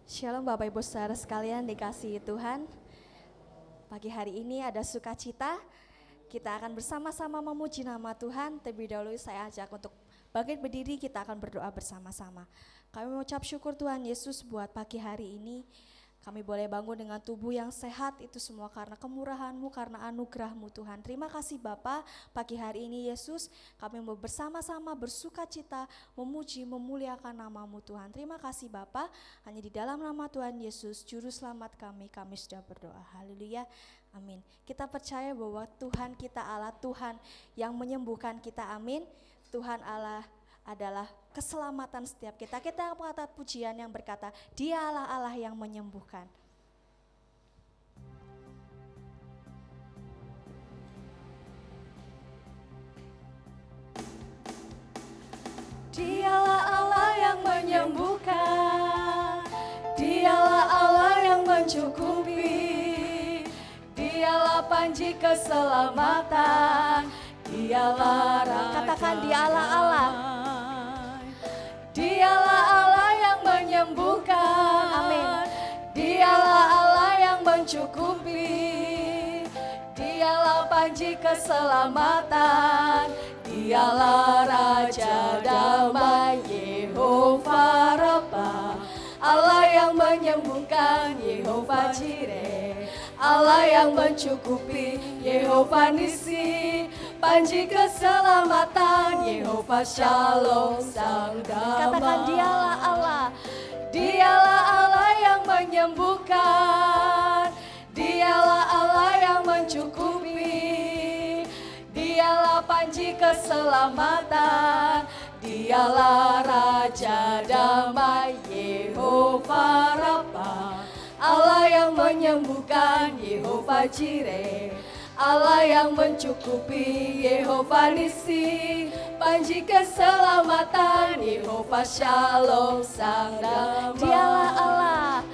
Shalom Bapak Ibu Saudara sekalian dikasihi Tuhan. Pagi hari ini ada sukacita. Kita akan bersama-sama memuji nama Tuhan. Terlebih dahulu saya ajak untuk bangkit berdiri, kita akan berdoa bersama-sama. Kami mengucap syukur Tuhan Yesus buat pagi hari ini. Kami boleh bangun dengan tubuh yang sehat, itu semua karena kemurahan-Mu, karena anugerah-Mu Tuhan. Terima kasih Bapa, pagi hari ini Yesus kami mau bersama-sama bersuka cita, memuji, memuliakan nama-Mu Tuhan. Terima kasih Bapa, hanya di dalam nama Tuhan Yesus, Juru Selamat kami sudah berdoa. Haleluya, amin. Kita percaya bahwa Tuhan kita Allah, Tuhan yang menyembuhkan kita, amin. Tuhan Allah adalah keselamatan setiap kita. Kita mengatakan pujian yang berkata, Dialah Allah yang menyembuhkan. Dialah Allah yang menyembuhkan, Dialah Allah yang mencukupi, Dialah panji keselamatan, Dialah Raja. Katakan Dialah Allah. Dialah Allah yang menyembuhkan, amin. Dialah Allah yang mencukupi, Dialah panji keselamatan, Dialah Raja damai, Yehova Rabbah. Allah yang menyembuhkan, Yehova Jireh. Allah yang mencukupi, Yehova Nisi. Panji keselamatan, Yehova Shalom sang damai. Katakan Dialah Allah. Dialah Allah yang menyembuhkan, Dialah Allah yang mencukupi, Dialah panji keselamatan, Dialah Raja damai, Yehova Rabbah. Allah yang menyembuhkan, Yehova Jireh. Allah yang mencukupi, Yehova Nisi. Panji keselamatan, Yehova Shalom sang damai. Dialah Allah.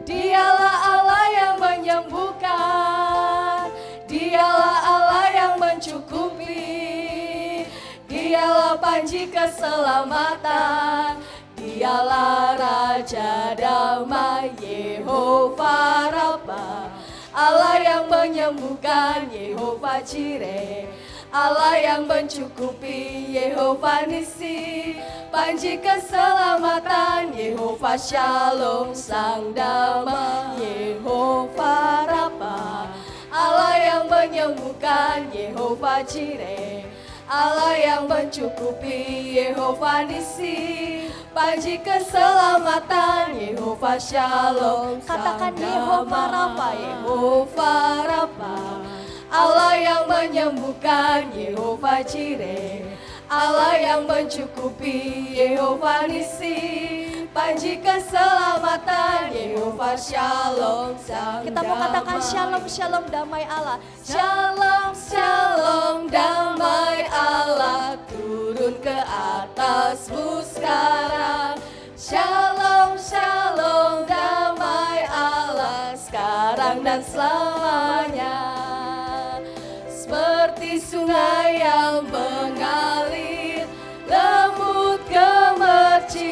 Dialah Allah yang menyembuhkan, Dialah Allah yang mencukupi, Dialah panji keselamatan, Dialah Raja damai, Yehova Rabbah. Allah yang menyembuhkan, Yehova Jireh. Allah yang mencukupi, Yehova Nisi. Panji keselamatan, Yehova Shalom sang damai, Yehova Rabbah. Allah yang menyembuhkan, Yehova Jireh. Allah yang mencukupi, Yehova Nisi. Panji keselamatan, Yehova Shalom. Katakan Yehova Rabbah, Yehova Rabbah. Allah yang menyembuhkan, Yehova Jireh. Allah yang mencukupi, Yehova Nisi. Panji keselamatan, Yehova Shalom sang damai. Kita mau katakan Shalom, Shalom damai Allah. Shalom, Shalom damai Allah turun ke atasmu sekarang. Shalom, Shalom damai Allah sekarang dan selamanya. Seperti sungai yang mengalir, lembut gemercik,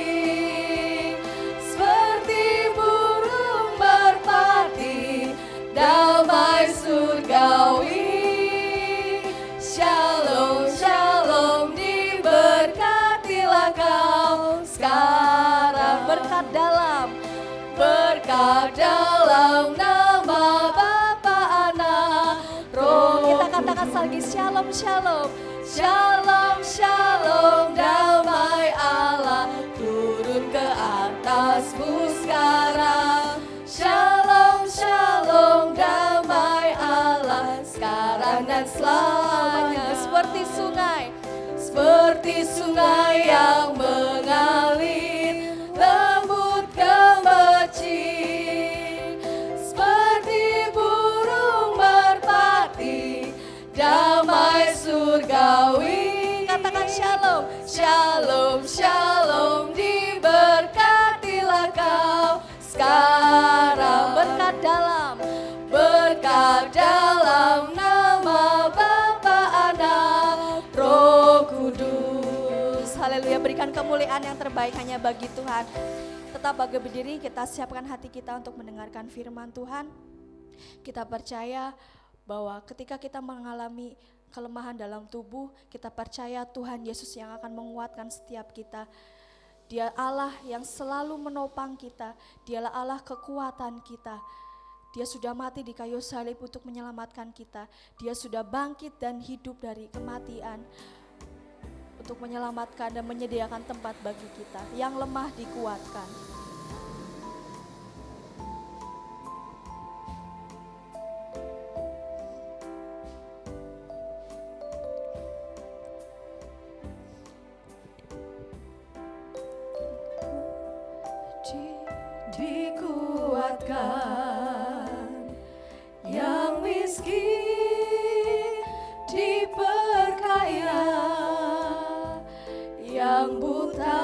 seperti burung merpati, damai surgawi. Shalom, Shalom diberkatilah kau sekarang. Berkat dalam nama Bapa, Anak, Roh. Kita katakan lagi Shalom, Shalom. Shalom, Shalom damai Allah turun ke atasmu sekarang. Shalom, Shalom damai Allah sekarang dan selamanya. Seperti sungai yang mengalir, lembut gemercik, seperti burung merpati, damai surgawi. Katakan Shalom. Shalom, Shalom diberkatilah kau sekarang. Berkat dalam nama Bapa, Anak, Roh Kudus. Haleluya, berikan kemuliaan yang terbaik hanya bagi Tuhan. Tetap bangkit berdiri, kita siapkan hati kita untuk mendengarkan firman Tuhan. Kita percaya bahwa ketika kita mengalami kelemahan dalam tubuh, kita percaya Tuhan Yesus yang akan menguatkan setiap kita. Dia Allah yang selalu menopang kita, Dialah Allah kekuatan kita. Dia sudah mati di kayu salib untuk menyelamatkan kita. Dia sudah bangkit dan hidup dari kematian untuk menyelamatkan dan menyediakan tempat bagi kita. Yang lemah dikuatkan. Dikuatkan yang miskin diperkaya, yang buta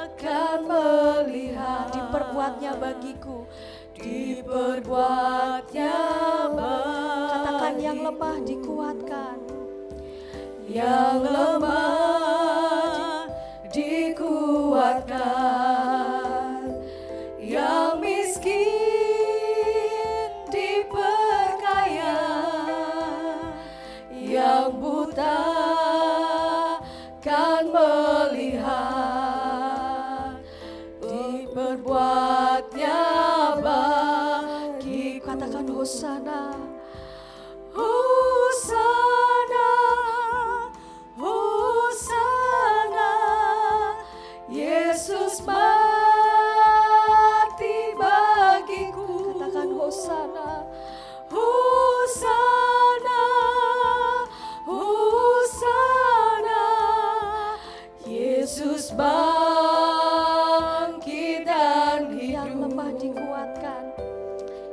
akan melihat. Diperbuatnya bagiku, diperbuatnya bagiku. katakan yang lemah dikuatkan, yang lemah dikuatkan, yang miskin diperkaya, yang buta kan melihat. Diperbuatnya bagi. katakan hosana. Hosana, Hosana, Yesus mati bagiku. Katakan hosana. Hosana, Hosana, Yesus bangkit dan hidup. Yang lemah dikuatkan,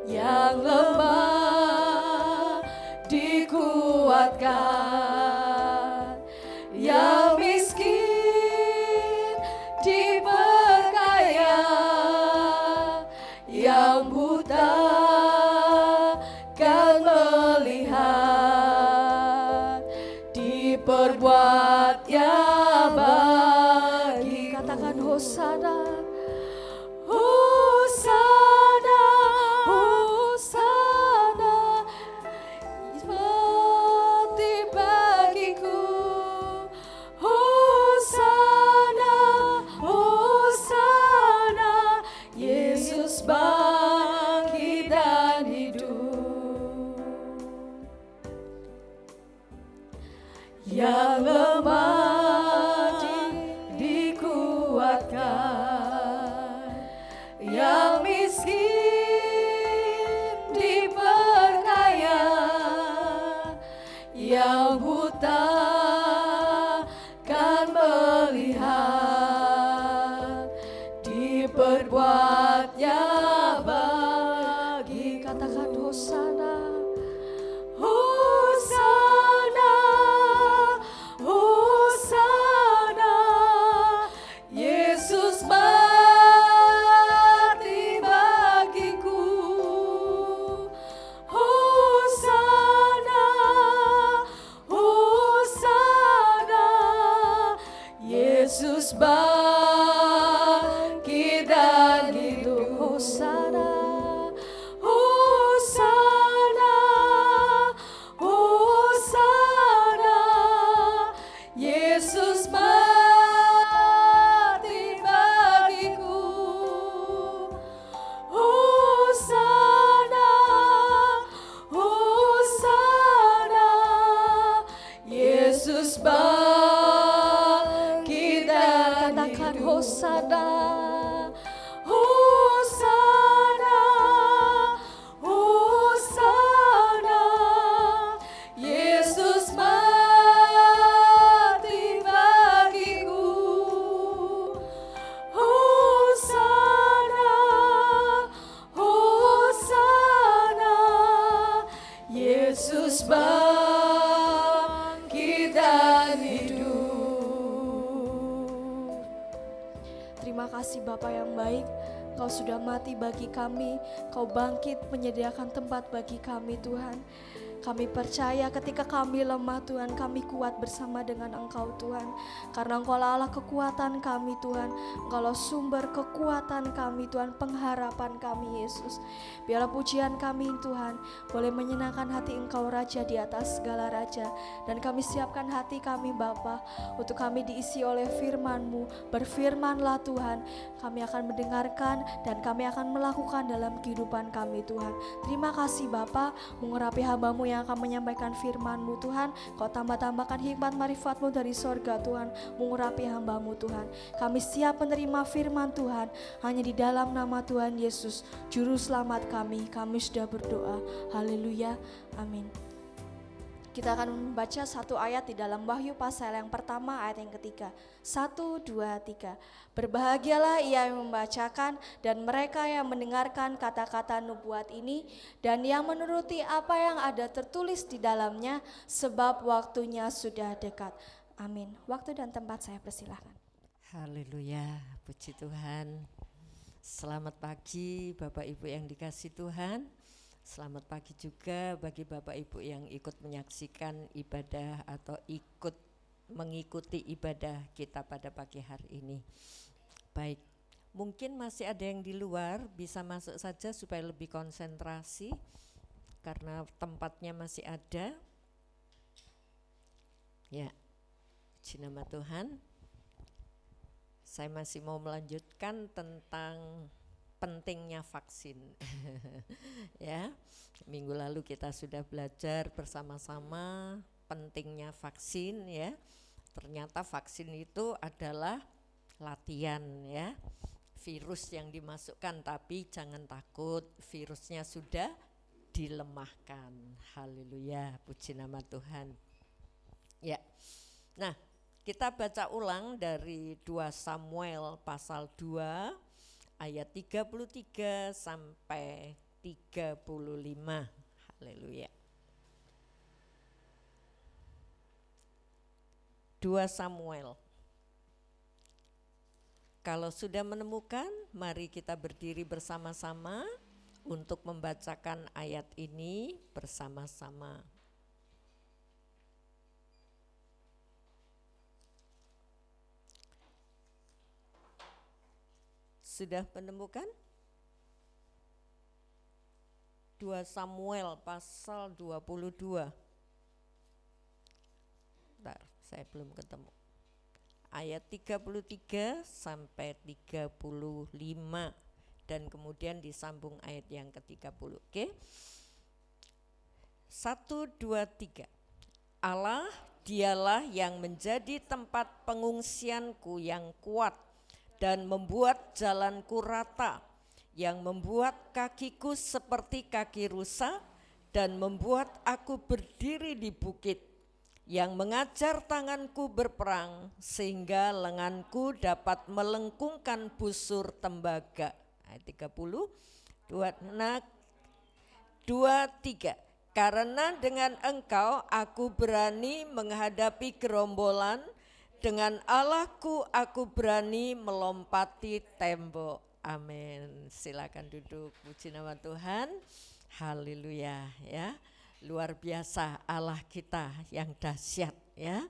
yang lemah dikuatkan, yang miskin diperkaya, yang buta kan melihat. Diperbuatnya bagi. katakan hosana. Hosana, Hosana, mati bagiku. Hosana, Hosana, Yesus bangkit dan hidup. Yang lemah dikuatkan, yang miskin diperkaya, yang buta kan melihat. Diperbuatnya bagi. Katakan hosana. Hosana, Hosana, Yesus mati bagiku. Hosana, Hosana, Yesus bangkit dan hidup. Hosana. Hosana, Hosana, Yesus mati bagiku. Hosana, Hosana, Yesus bangkit dan Katakan hidup. hosana. Hosana, Hosana, Yesus mati bagiku. Hosana, Hosana, Yesus bangkit dan hidup. Terima kasih Bapa yang baik, Kau sudah mati bagi kami, Kau bangkit menyediakan tempat bagi kami Tuhan. Kami percaya ketika kami lemah Tuhan, kami kuat bersama dengan Engkau Tuhan. Karena Engkau Allah kekuatan kami Tuhan, Engkau sumber kekuatan kami Tuhan, pengharapan kami Yesus. Biarlah pujian kami Tuhan boleh menyenangkan hati Engkau Raja di atas segala raja. Dan kami siapkan hati kami Bapa untuk kami diisi oleh firman-Mu. Berfirmanlah Tuhan, kami akan mendengarkan dan kami akan melakukan dalam kehidupan kami Tuhan. Terima kasih Bapa, mengurapi hamba-Mu yang akan menyampaikan firman-Mu Tuhan. Kau tambah-tambahkan hikmat marifat-Mu dari sorga Tuhan, mengurapi hamba-Mu Tuhan. Kami siap menerima firman Tuhan, hanya di dalam nama Tuhan Yesus, Juru Selamat kami sudah berdoa. Haleluya, amin. Kita akan membaca satu ayat di dalam Wahyu pasal yang pertama ayat yang ketiga. 1, 2, 3. Berbahagialah ia yang membacakan dan mereka yang mendengarkan kata-kata nubuat ini dan yang menuruti apa yang ada tertulis di dalamnya, sebab waktunya sudah dekat. Amin. Waktu dan tempat saya persilahkan. Haleluya, puji Tuhan. Selamat pagi Bapak Ibu yang dikasihi Tuhan. Selamat pagi juga bagi Bapak Ibu yang ikut menyaksikan ibadah atau ikut mengikuti ibadah kita pada pagi hari ini. Baik, mungkin masih ada yang di luar, bisa masuk saja supaya lebih konsentrasi karena tempatnya masih ada. Ya, puji nama Tuhan. Saya masih mau melanjutkan tentang pentingnya vaksin. Ya, minggu lalu kita sudah belajar bersama-sama pentingnya vaksin ya. Ternyata vaksin itu adalah latihan ya. Virus yang dimasukkan, tapi jangan takut, virusnya sudah dilemahkan. Haleluya, puji nama Tuhan. Ya. Nah, kita baca ulang dari 2 Samuel pasal 2 ayat 33 sampai 35. Haleluya. 2 Samuel. Kalau sudah menemukan, mari kita berdiri bersama-sama untuk membacakan ayat ini bersama-sama. Sudah menemukan? 2 Samuel pasal 22. Bentar, saya belum ketemu. Ayat 33 sampai 35 dan kemudian disambung ayat yang ke-30. Oke? 1, 2, 3. Allah dialah yang menjadi tempat pengungsianku yang kuat dan membuat jalanku rata, yang membuat kakiku seperti kaki rusa dan membuat aku berdiri di bukit, yang mengajar tanganku berperang sehingga lenganku dapat melengkungkan busur tembaga. Ayat 30, 2, 3. Karena dengan engkau aku berani menghadapi gerombolan, dengan Allahku aku berani melompati tembok. Amin. Silakan duduk. Puji nama Tuhan. Haleluya ya. Luar biasa Allah kita yang dahsyat ya.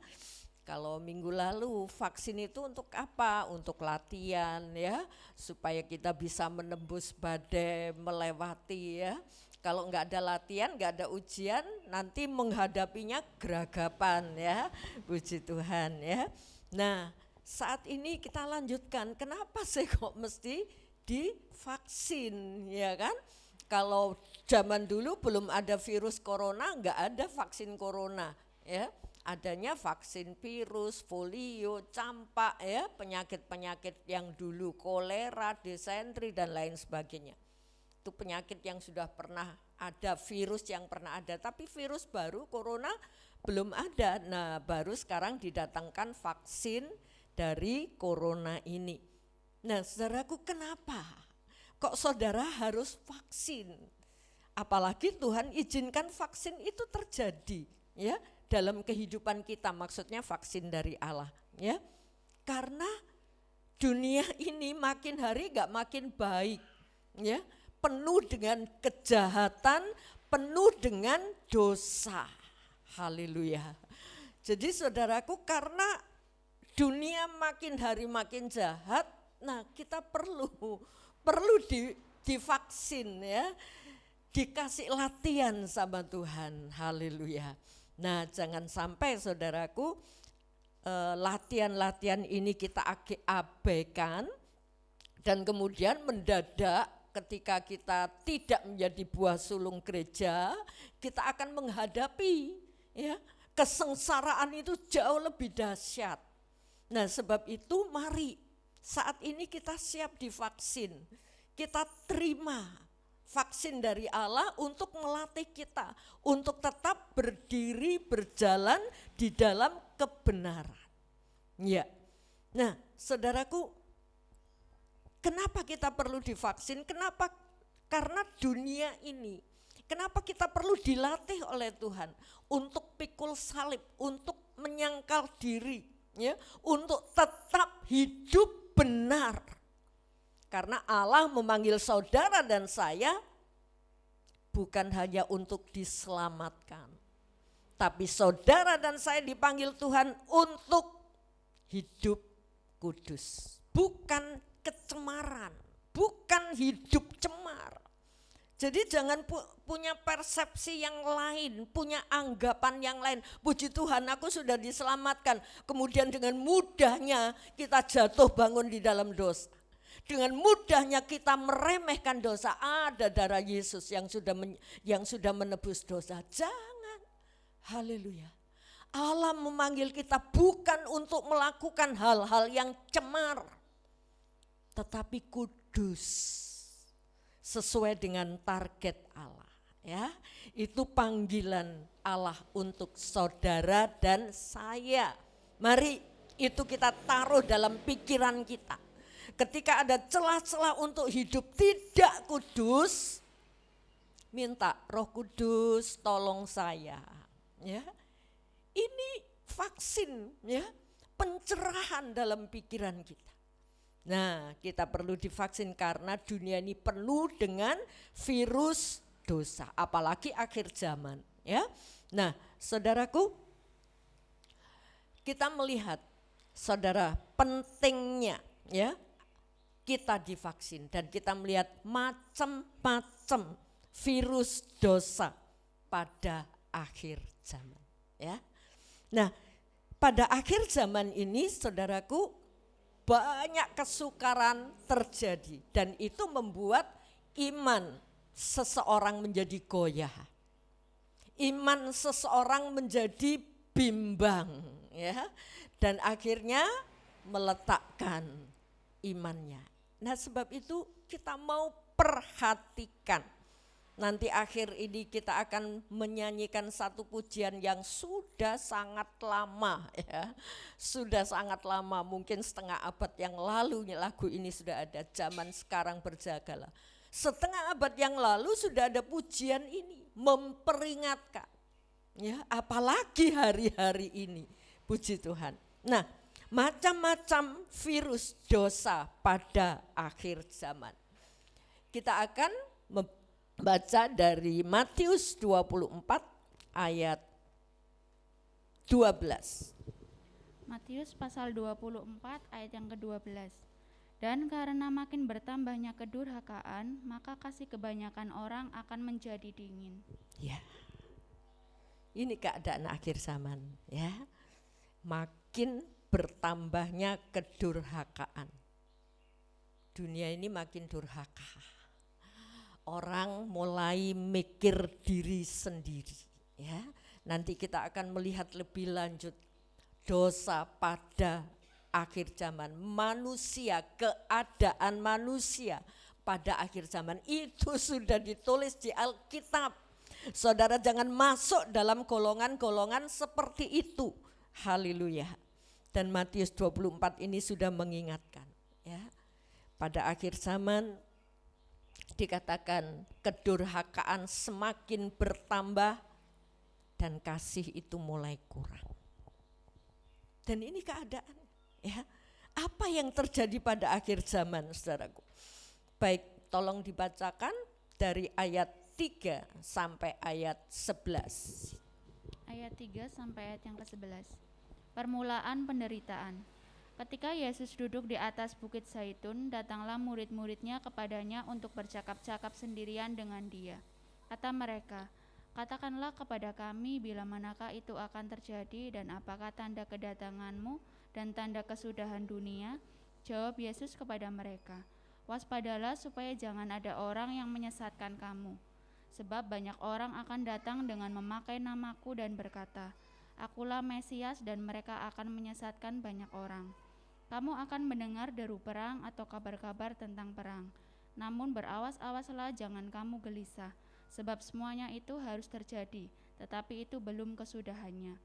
Kalau minggu lalu vaksin itu untuk apa? Untuk latihan ya, supaya kita bisa menembus badai, melewati ya. Kalau enggak ada latihan, enggak ada ujian, nanti menghadapinya geragapan ya. Puji Tuhan ya. Nah, saat ini kita lanjutkan, kenapa sih kok mesti divaksin ya kan? Kalau zaman dulu belum ada virus corona, enggak ada vaksin corona ya. Adanya vaksin virus, polio, campak ya, penyakit-penyakit yang dulu kolera, disentri dan lain sebagainya. Itu penyakit yang sudah pernah ada, virus yang pernah ada, tapi virus baru corona belum ada. Nah, baru sekarang didatangkan vaksin dari corona ini. Nah, saudaraku, kenapa kok saudara harus vaksin? Apalagi Tuhan izinkan vaksin itu terjadi ya dalam kehidupan kita, maksudnya vaksin dari Allah ya. Karena dunia ini makin hari gak makin baik ya, penuh dengan kejahatan, penuh dengan dosa. Haleluya. Jadi saudaraku, karena dunia makin hari makin jahat, nah kita perlu divaksin ya, dikasih latihan sama Tuhan. Haleluya. Nah, jangan sampai saudaraku latihan-latihan ini kita abaikan dan kemudian mendadak ketika kita tidak menjadi buah sulung gereja, kita akan menghadapi ya kesengsaraan itu jauh lebih dahsyat. Nah, sebab itu mari saat ini kita siap divaksin. Kita terima vaksin dari Allah untuk melatih kita untuk tetap berdiri berjalan di dalam kebenaran. Ya. Nah, saudaraku, kenapa kita perlu divaksin? Kenapa? Karena dunia ini, kenapa kita perlu dilatih oleh Tuhan untuk pikul salib, untuk menyangkal diri, ya, untuk tetap hidup benar. Karena Allah memanggil saudara dan saya bukan hanya untuk diselamatkan, tapi saudara dan saya dipanggil Tuhan untuk hidup kudus, bukan kecemaran, bukan hidup cemar. Jadi jangan punya persepsi yang lain, punya anggapan yang lain. Puji Tuhan, aku sudah diselamatkan. Kemudian dengan mudahnya kita jatuh bangun di dalam dosa. Dengan mudahnya kita meremehkan dosa. Ada darah Yesus yang sudah menebus dosa. Jangan. Haleluya. Allah memanggil kita bukan untuk melakukan hal-hal yang cemar, tetapi kudus. Sesuai dengan target Allah, ya. Itu panggilan Allah untuk saudara dan saya. Mari itu kita taruh dalam pikiran kita. Ketika ada celah-celah untuk hidup tidak kudus, minta Roh Kudus tolong saya, ya. Ini vaksin, ya, pencerahan dalam pikiran kita. Nah, kita perlu divaksin karena dunia ini penuh dengan virus dosa, apalagi akhir zaman, ya. Nah, saudaraku, kita melihat, saudara, pentingnya ya kita divaksin dan kita melihat macam-macam virus dosa pada akhir zaman, ya. Nah, pada akhir zaman ini, saudaraku, banyak kesukaran terjadi dan itu membuat iman seseorang menjadi goyah. Iman seseorang menjadi bimbang, ya. Dan akhirnya meletakkan imannya. Nah, sebab itu kita mau perhatikan. Nanti akhir ini kita akan menyanyikan satu pujian yang sudah sangat lama, ya. Sudah sangat lama, mungkin setengah abad yang lalu lagu ini sudah ada. Zaman sekarang berjagalah. Setengah abad yang lalu sudah ada pujian ini memperingatkan, ya, apalagi hari-hari ini. Puji Tuhan. Nah, macam-macam virus dosa pada akhir zaman. Kita akan baca dari Matius 24 ayat 12. Matius pasal 24 ayat yang ke-12. Dan karena makin bertambahnya kedurhakaan, maka kasih kebanyakan orang akan menjadi dingin. Ya. Ini keadaan akhir zaman, ya. Makin bertambahnya kedurhakaan. Dunia ini makin durhaka. Orang mulai mikir diri sendiri, ya. Nanti kita akan melihat lebih lanjut dosa pada akhir zaman, manusia, keadaan manusia pada akhir zaman itu sudah ditulis di Alkitab. Saudara jangan masuk dalam golongan-golongan seperti itu. Haleluya. Dan Matius 24 ini sudah mengingatkan, ya. Pada akhir zaman dikatakan kedurhakaan semakin bertambah dan kasih itu mulai kurang. Dan ini keadaan, ya. Apa yang terjadi pada akhir zaman, saudaraku? Baik, tolong dibacakan dari ayat 3 sampai ayat 11. Ayat 3 sampai ayat yang ke-11. Permulaan penderitaan. Ketika Yesus duduk di atas bukit Zaitun, datanglah murid-muridnya kepadanya untuk bercakap-cakap sendirian dengan dia. Kata mereka, "Katakanlah kepada kami bila manakah itu akan terjadi dan apakah tanda kedatanganmu dan tanda kesudahan dunia?" Jawab Yesus kepada mereka, "Waspadalah supaya jangan ada orang yang menyesatkan kamu. Sebab banyak orang akan datang dengan memakai namaku dan berkata, 'Akulah Mesias,' dan mereka akan menyesatkan banyak orang. Kamu akan mendengar deru perang atau kabar-kabar tentang perang. Namun berawas-awaslah, jangan kamu gelisah, sebab semuanya itu harus terjadi, tetapi itu belum kesudahannya.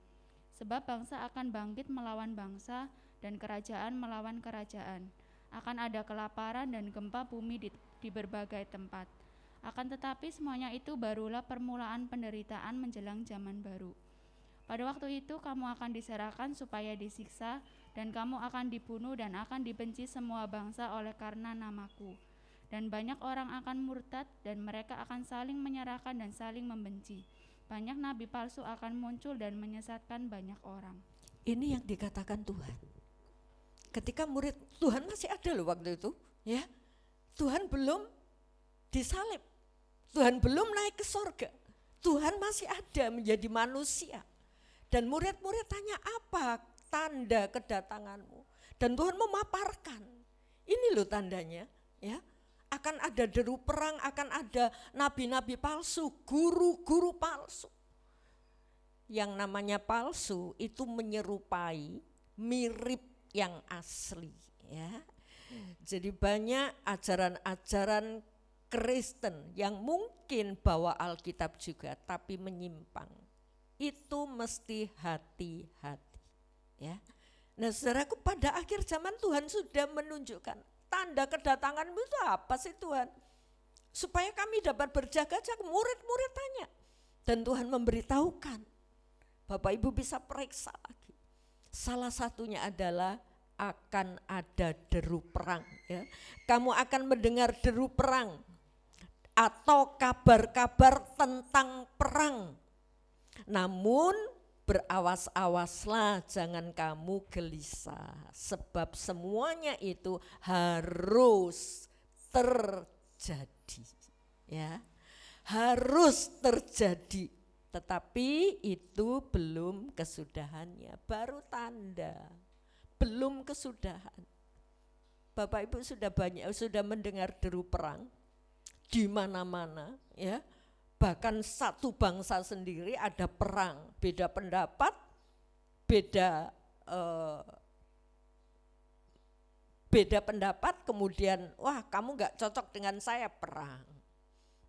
Sebab bangsa akan bangkit melawan bangsa, dan kerajaan melawan kerajaan. Akan ada kelaparan dan gempa bumi di berbagai tempat. Akan tetapi semuanya itu barulah permulaan penderitaan menjelang zaman baru. Pada waktu itu kamu akan diserahkan supaya disiksa, dan kamu akan dibunuh dan akan dibenci semua bangsa oleh karena namaku. Dan banyak orang akan murtad, dan mereka akan saling menyerahkan dan saling membenci. Banyak nabi palsu akan muncul dan menyesatkan banyak orang." Ini yang dikatakan Tuhan. Ketika murid Tuhan masih ada loh waktu itu, ya. Tuhan belum disalib. Tuhan belum naik ke sorga. Tuhan masih ada menjadi manusia. Dan murid-murid tanya, "Apa tanda kedatanganmu?" Dan Tuhan memaparkan, ini loh tandanya, ya. Akan ada deru perang, akan ada nabi-nabi palsu, guru-guru palsu. Yang namanya palsu itu menyerupai, mirip yang asli, ya. Jadi banyak ajaran-ajaran Kristen yang mungkin bawa Alkitab juga tapi menyimpang. Itu mesti hati-hati, ya. Nah, saudaraku, pada akhir zaman Tuhan sudah menunjukkan tanda kedatanganmu itu apa sih Tuhan? Supaya kami dapat berjaga-jaga. Murid-murid tanya, dan Tuhan memberitahukan. Bapak Ibu bisa periksa lagi. Salah satunya adalah akan ada deru perang, ya. Kamu akan mendengar deru perang atau kabar-kabar tentang perang. Namun berawas-awaslah, jangan kamu gelisah, sebab semuanya itu harus terjadi, ya. Harus terjadi, tetapi itu belum kesudahannya, baru tanda, belum kesudahan. Bapak Ibu sudah mendengar deru perang di mana-mana, ya. Bahkan satu bangsa sendiri ada perang, beda pendapat, beda pendapat, kemudian wah kamu gak cocok dengan saya, perang.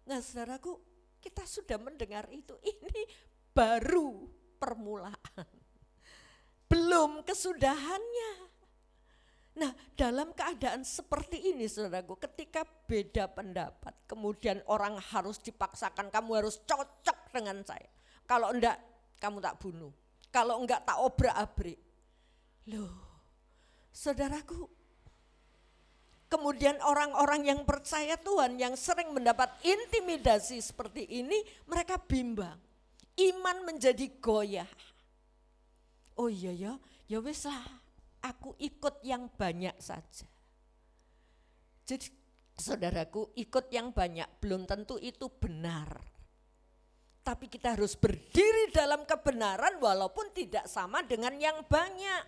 Nah, saudaraku, kita sudah mendengar itu, ini baru permulaan, belum kesudahannya. Nah, dalam keadaan seperti ini, saudaraku, ketika beda pendapat, kemudian orang harus dipaksakan, kamu harus cocok dengan saya. Kalau enggak, kamu tak bunuh. Kalau enggak, tak obrak-abrik. Loh, saudaraku, kemudian orang-orang yang percaya Tuhan, yang sering mendapat intimidasi seperti ini, mereka bimbang. Iman menjadi goyah. Oh iya ya wis lah, aku ikut yang banyak saja. Jadi saudaraku, ikut yang banyak belum tentu itu benar. Tapi kita harus berdiri dalam kebenaran walaupun tidak sama dengan yang banyak.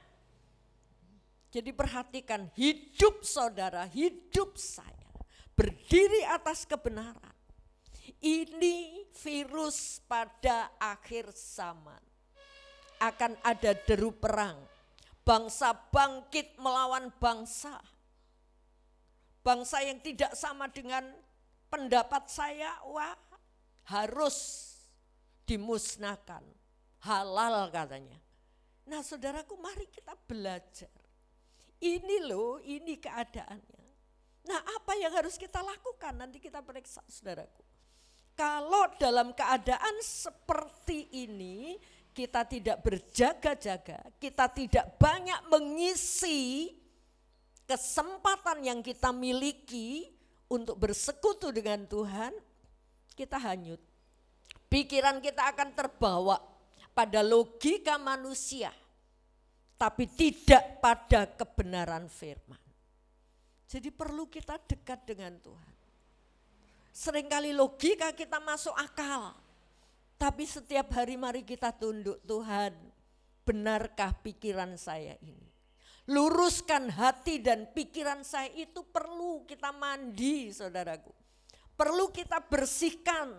Jadi perhatikan, hidup saudara, hidup saya berdiri atas kebenaran. Ini virus pada akhir zaman. Akan ada deru perang. Bangsa bangkit melawan bangsa. Bangsa yang tidak sama dengan pendapat saya, wah harus dimusnahkan. Halal katanya. Nah, saudaraku, mari kita belajar. Ini loh, ini keadaannya. Nah, apa yang harus kita lakukan? Nanti kita periksa, saudaraku. Kalau dalam keadaan seperti ini, kita tidak berjaga-jaga, kita tidak banyak mengisi kesempatan yang kita miliki untuk bersekutu dengan Tuhan, kita hanyut. Pikiran kita akan terbawa pada logika manusia, tapi tidak pada kebenaran firman. Jadi perlu kita dekat dengan Tuhan. Seringkali logika kita masuk akal, tapi setiap hari mari kita tunduk, Tuhan, benarkah pikiran saya ini? Luruskan hati dan pikiran saya, itu perlu kita mandi, saudaraku. Perlu kita bersihkan.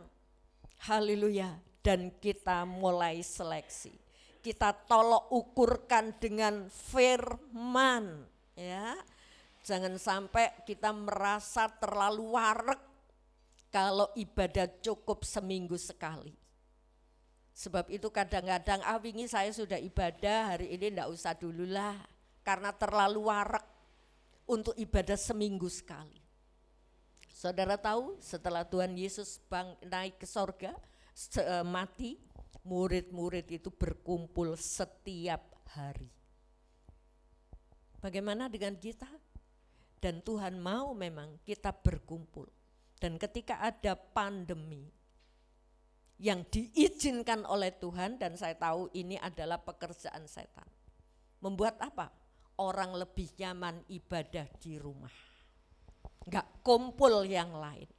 Haleluya. Dan kita mulai seleksi. Kita tolok ukurkan dengan firman, ya. Jangan sampai kita merasa terlalu wareg kalau ibadah cukup seminggu sekali. Sebab itu kadang-kadang, wingi saya sudah ibadah, hari ini enggak usah dululah. Karena terlalu warak untuk ibadah seminggu sekali. Saudara tahu setelah Tuhan Yesus naik ke sorga, mati, murid-murid itu berkumpul setiap hari. Bagaimana dengan kita? Dan Tuhan mau memang kita berkumpul. Dan ketika ada pandemi yang diizinkan oleh Tuhan, dan saya tahu ini adalah pekerjaan setan. Membuat apa? Orang lebih nyaman ibadah di rumah. Enggak kumpul yang lain.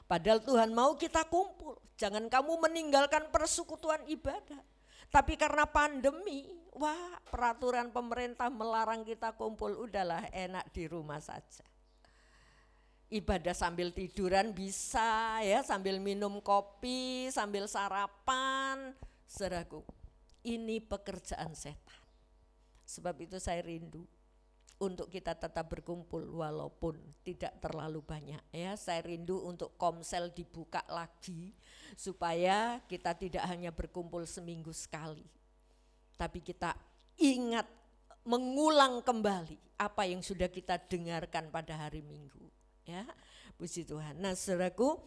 Padahal Tuhan mau kita kumpul. Jangan kamu meninggalkan persekutuan ibadah. Tapi karena pandemi, peraturan pemerintah melarang kita kumpul, udahlah enak di rumah saja. Ibadah sambil tiduran bisa ya, sambil minum kopi, sambil sarapan. Saudaraku, ini pekerjaan setan. Sebab itu saya rindu untuk kita tetap berkumpul walaupun tidak terlalu banyak ya. Saya rindu untuk komsel dibuka lagi supaya kita tidak hanya berkumpul seminggu sekali, tapi kita ingat mengulang kembali apa yang sudah kita dengarkan pada hari Minggu ya. Puji Tuhan. Nah saudaraku,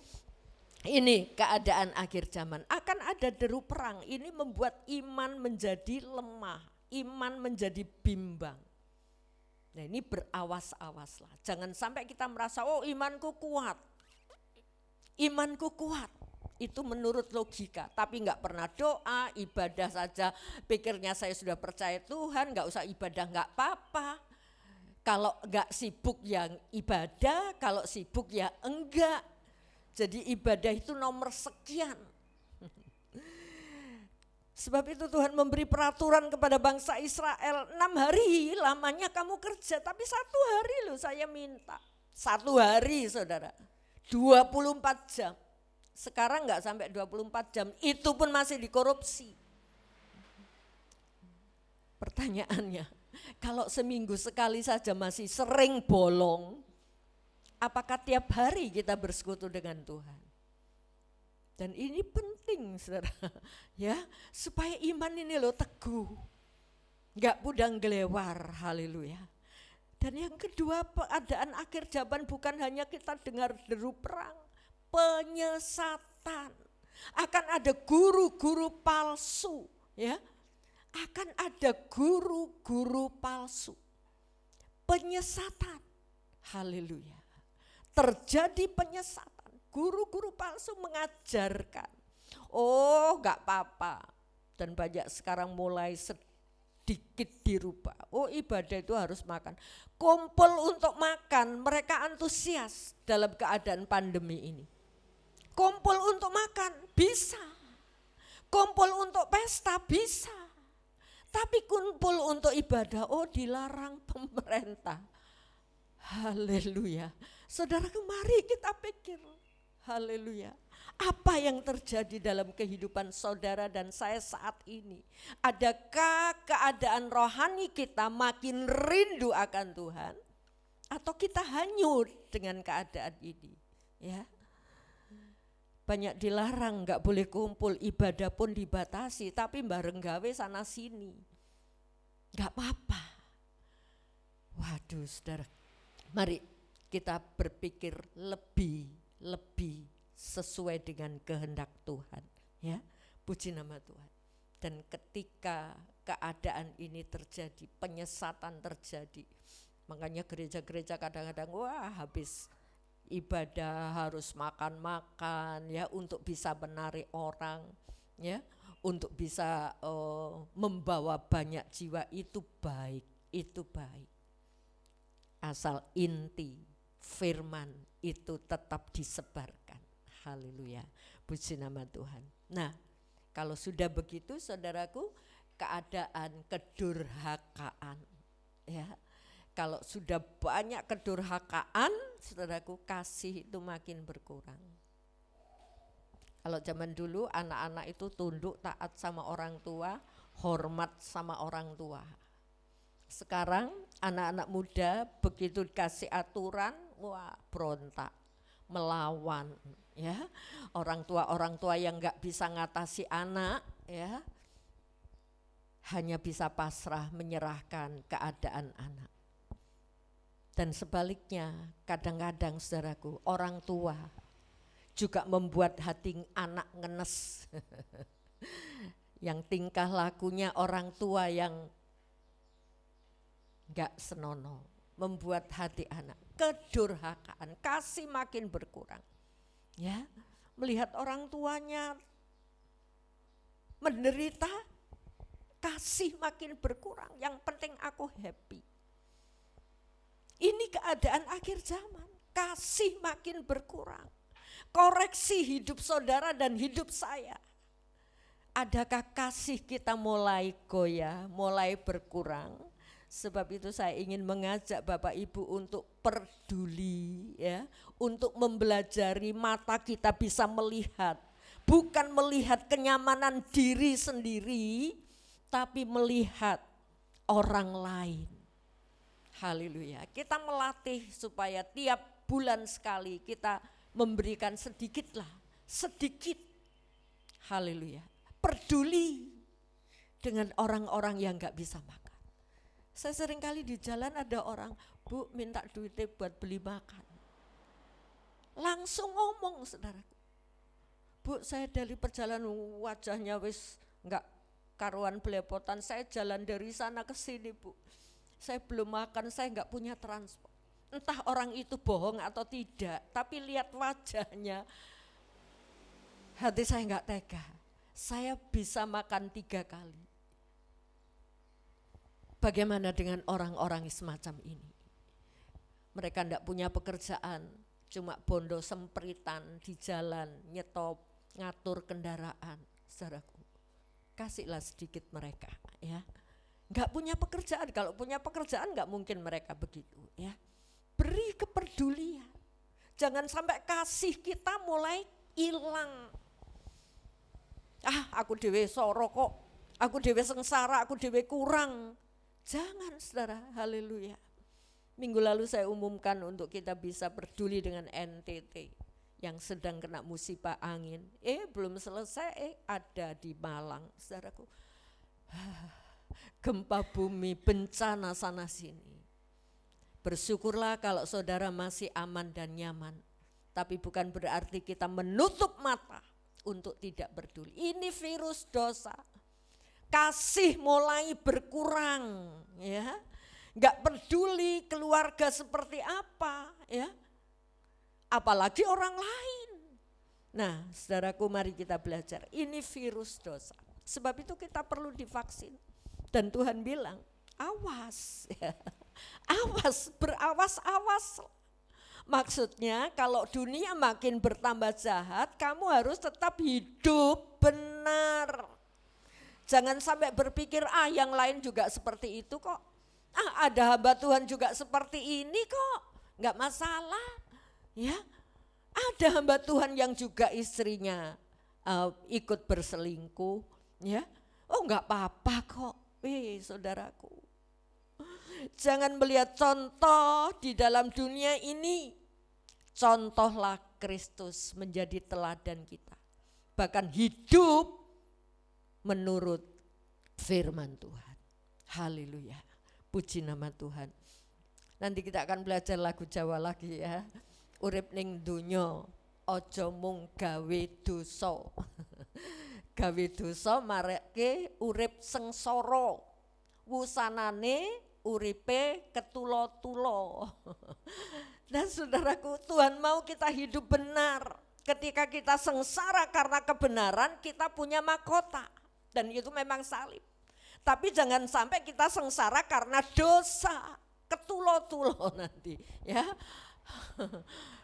ini keadaan akhir zaman, akan ada deru perang. Ini membuat iman menjadi lemah, iman menjadi bimbang. Nah ini berawas-awaslah, jangan sampai kita merasa imanku kuat, itu menurut logika, tapi enggak pernah doa, ibadah saja, pikirnya saya sudah percaya Tuhan, enggak usah ibadah enggak apa-apa. Kalau enggak sibuk yang ibadah, kalau sibuk ya enggak. Jadi ibadah itu nomor sekian. Sebab itu Tuhan memberi peraturan kepada bangsa Israel, 6 hari lamanya kamu kerja, tapi 1 hari loh saya minta. 1 hari saudara, 24 jam. Sekarang enggak sampai 24 jam, itu pun masih dikorupsi. Pertanyaannya, kalau seminggu sekali saja masih sering bolong, apakah tiap hari kita bersekutu dengan Tuhan? Dan ini penting saudara ya, supaya iman ini loh teguh, enggak pudang gelewar, haleluya. Dan yang kedua, keadaan akhir zaman bukan hanya kita dengar deru perang, penyesatan. Akan ada guru-guru palsu ya, akan ada guru-guru palsu. Penyesatan, haleluya. Terjadi penyesatan. Guru-guru palsu mengajarkan, enggak apa-apa. Dan banyak sekarang mulai sedikit dirubah. Ibadah itu harus makan. Kumpul untuk makan, mereka antusias dalam keadaan pandemi ini. Kumpul untuk makan, bisa. Kumpul untuk pesta, bisa. Tapi kumpul untuk ibadah, dilarang pemerintah. Haleluya. Saudara, mari kita pikir. Haleluya. Apa yang terjadi dalam kehidupan saudara dan saya saat ini? Adakah keadaan rohani kita makin rindu akan Tuhan? Atau kita hanyut dengan keadaan ini? Ya. Banyak dilarang, enggak boleh kumpul, ibadah pun dibatasi, tapi bareng gawe sana sini. Enggak apa-apa. Waduh saudara, mari kita berpikir lebih sesuai dengan kehendak Tuhan ya. Puji nama Tuhan. Dan ketika keadaan ini terjadi, penyesatan terjadi, makanya gereja-gereja kadang-kadang habis ibadah harus makan-makan ya untuk bisa menarik orang ya, untuk bisa membawa banyak jiwa, itu baik, itu baik. Asal inti firman itu tetap disebarkan. Haleluya. Puji nama Tuhan. Nah, kalau sudah begitu saudaraku, keadaan kedurhakaan ya. Kalau sudah banyak kedurhakaan, saudaraku, kasih itu makin berkurang. Kalau zaman dulu anak-anak itu tunduk, taat sama orang tua, hormat sama orang tua. Sekarang anak-anak muda begitu dikasih aturan, wah berontak, melawan ya. Orang tua yang enggak bisa ngatasi anak ya, hanya bisa pasrah menyerahkan keadaan anak. Dan sebaliknya kadang-kadang saudaraku, orang tua juga membuat hati anak ngenes. Yang tingkah lakunya orang tua yang gak senonoh, membuat hati anak kedurhakaan, kasih makin berkurang. Ya, melihat orang tuanya menderita, kasih makin berkurang. Yang penting aku happy. Ini keadaan akhir zaman, kasih makin berkurang. Koreksi hidup saudara dan hidup saya. Adakah kasih kita mulai goyah, mulai berkurang? Sebab itu saya ingin mengajak Bapak Ibu untuk peduli ya, untuk mempelajari mata kita bisa melihat. Bukan melihat kenyamanan diri sendiri, tapi melihat orang lain. Haleluya. Kita melatih supaya tiap bulan sekali kita memberikan sedikitlah, sedikit. Haleluya. Peduli dengan orang-orang yang gak bisa makan. Saya sering kali di jalan ada orang, Bu minta duitnya buat beli makan. Langsung ngomong saudaraku. Bu saya dari perjalanan wajahnya wis gak karuan belepotan, saya jalan dari sana ke sini Bu. Saya belum makan, saya enggak punya transport. Entah orang itu bohong atau tidak, tapi lihat wajahnya, hati saya enggak tega. Saya bisa makan 3 kali. Bagaimana dengan orang-orang semacam ini? Mereka enggak punya pekerjaan, cuma bondo sempritan di jalan, nyetop, ngatur kendaraan. Saudaraku, kasihlah sedikit mereka ya. Enggak punya pekerjaan, kalau punya pekerjaan enggak mungkin mereka begitu ya. Beri kepedulian. Jangan sampai kasih kita mulai hilang. Aku dewe soro kok, aku dewe sengsara, aku dewe kurang. Jangan saudara, haleluya. Minggu lalu saya umumkan untuk kita bisa peduli dengan NTT yang sedang kena musibah angin. Belum selesai, ada di Malang saudaraku. Gempa bumi, bencana sana sini. Bersyukurlah kalau saudara masih aman dan nyaman. Tapi bukan berarti kita menutup mata untuk tidak peduli. Ini virus dosa. Kasih mulai berkurang ya. Enggak peduli keluarga seperti apa ya. Apalagi orang lain. Nah, saudaraku, mari kita belajar. Ini virus dosa. Sebab itu kita perlu divaksin. Dan Tuhan bilang, awas, awas, berawas-awas. Maksudnya kalau dunia makin bertambah jahat, kamu harus tetap hidup benar. Jangan sampai berpikir, yang lain juga seperti itu kok. Ada hamba Tuhan juga seperti ini kok, enggak masalah. Ya, ada hamba Tuhan yang juga istrinya ikut berselingkuh, ya. Enggak apa-apa kok. Saudaraku, jangan melihat contoh di dalam dunia ini. Contohlah Kristus menjadi teladan kita. Bahkan hidup menurut firman Tuhan. Haleluya. Puji nama Tuhan. Nanti kita akan belajar lagu Jawa lagi ya. Urip ning donya aja mung gawe dosa. Gawe dosa marekke urip sengsara. Wusanane uripe ketulo-tulo. Dan saudaraku, Tuhan mau kita hidup benar. Ketika kita sengsara karena kebenaran, kita punya mahkota. Dan itu memang salib. Tapi jangan sampai kita sengsara karena dosa, ketulo-tulo nanti, ya.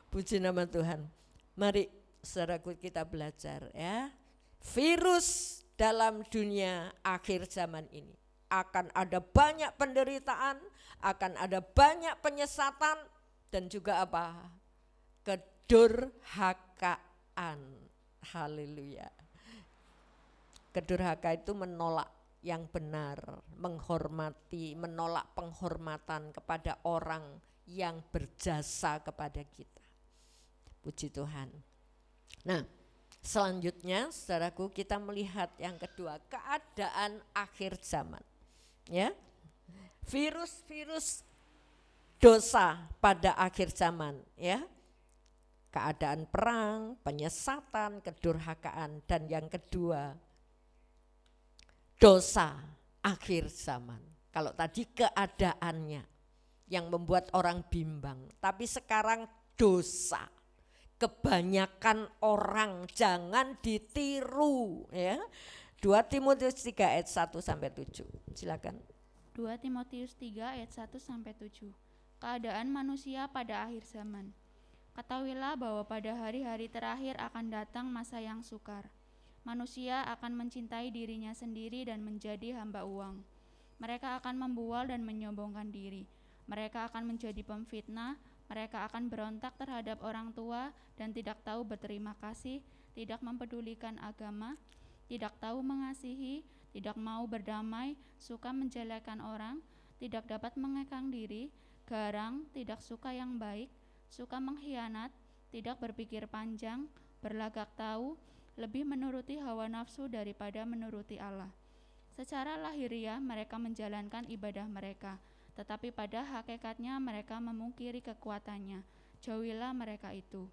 Puji nama Tuhan. Mari saudaraku kita belajar, ya. Virus dalam dunia akhir zaman ini. Akan ada banyak penderitaan, akan ada banyak penyesatan, dan juga apa? Kedurhakaan. Haleluya. Kedurhaka itu menolak yang benar, menghormati, menolak penghormatan kepada orang yang berjasa kepada kita. Puji Tuhan. Nah, selanjutnya saudaraku kita melihat yang kedua, keadaan akhir zaman. Ya. Virus-virus dosa pada akhir zaman, ya. Keadaan perang, penyesatan, kedurhakaan, dan yang kedua dosa akhir zaman. Kalau tadi keadaannya yang membuat orang bimbang, tapi sekarang dosa. Kebanyakan orang jangan ditiru, ya. 2 Timotius 3 ayat 1 sampai 7. Silakan. 2 Timotius 3 ayat 1 sampai 7. Keadaan manusia pada akhir zaman. Ketahuilah bahwa pada hari-hari terakhir akan datang masa yang sukar. Manusia akan mencintai dirinya sendiri dan menjadi hamba uang. Mereka akan membual dan menyombongkan diri. Mereka akan menjadi pemfitnah. Mereka akan berontak terhadap orang tua dan tidak tahu berterima kasih, tidak mempedulikan agama, tidak tahu mengasihi, tidak mau berdamai, suka menjelekkan orang, tidak dapat mengekang diri, garang, tidak suka yang baik, suka mengkhianat, tidak berpikir panjang, berlagak tahu, lebih menuruti hawa nafsu daripada menuruti Allah. Secara lahiriah mereka menjalankan ibadah mereka, tetapi pada hakikatnya mereka memungkiri kekuatannya. Jauhilah mereka itu.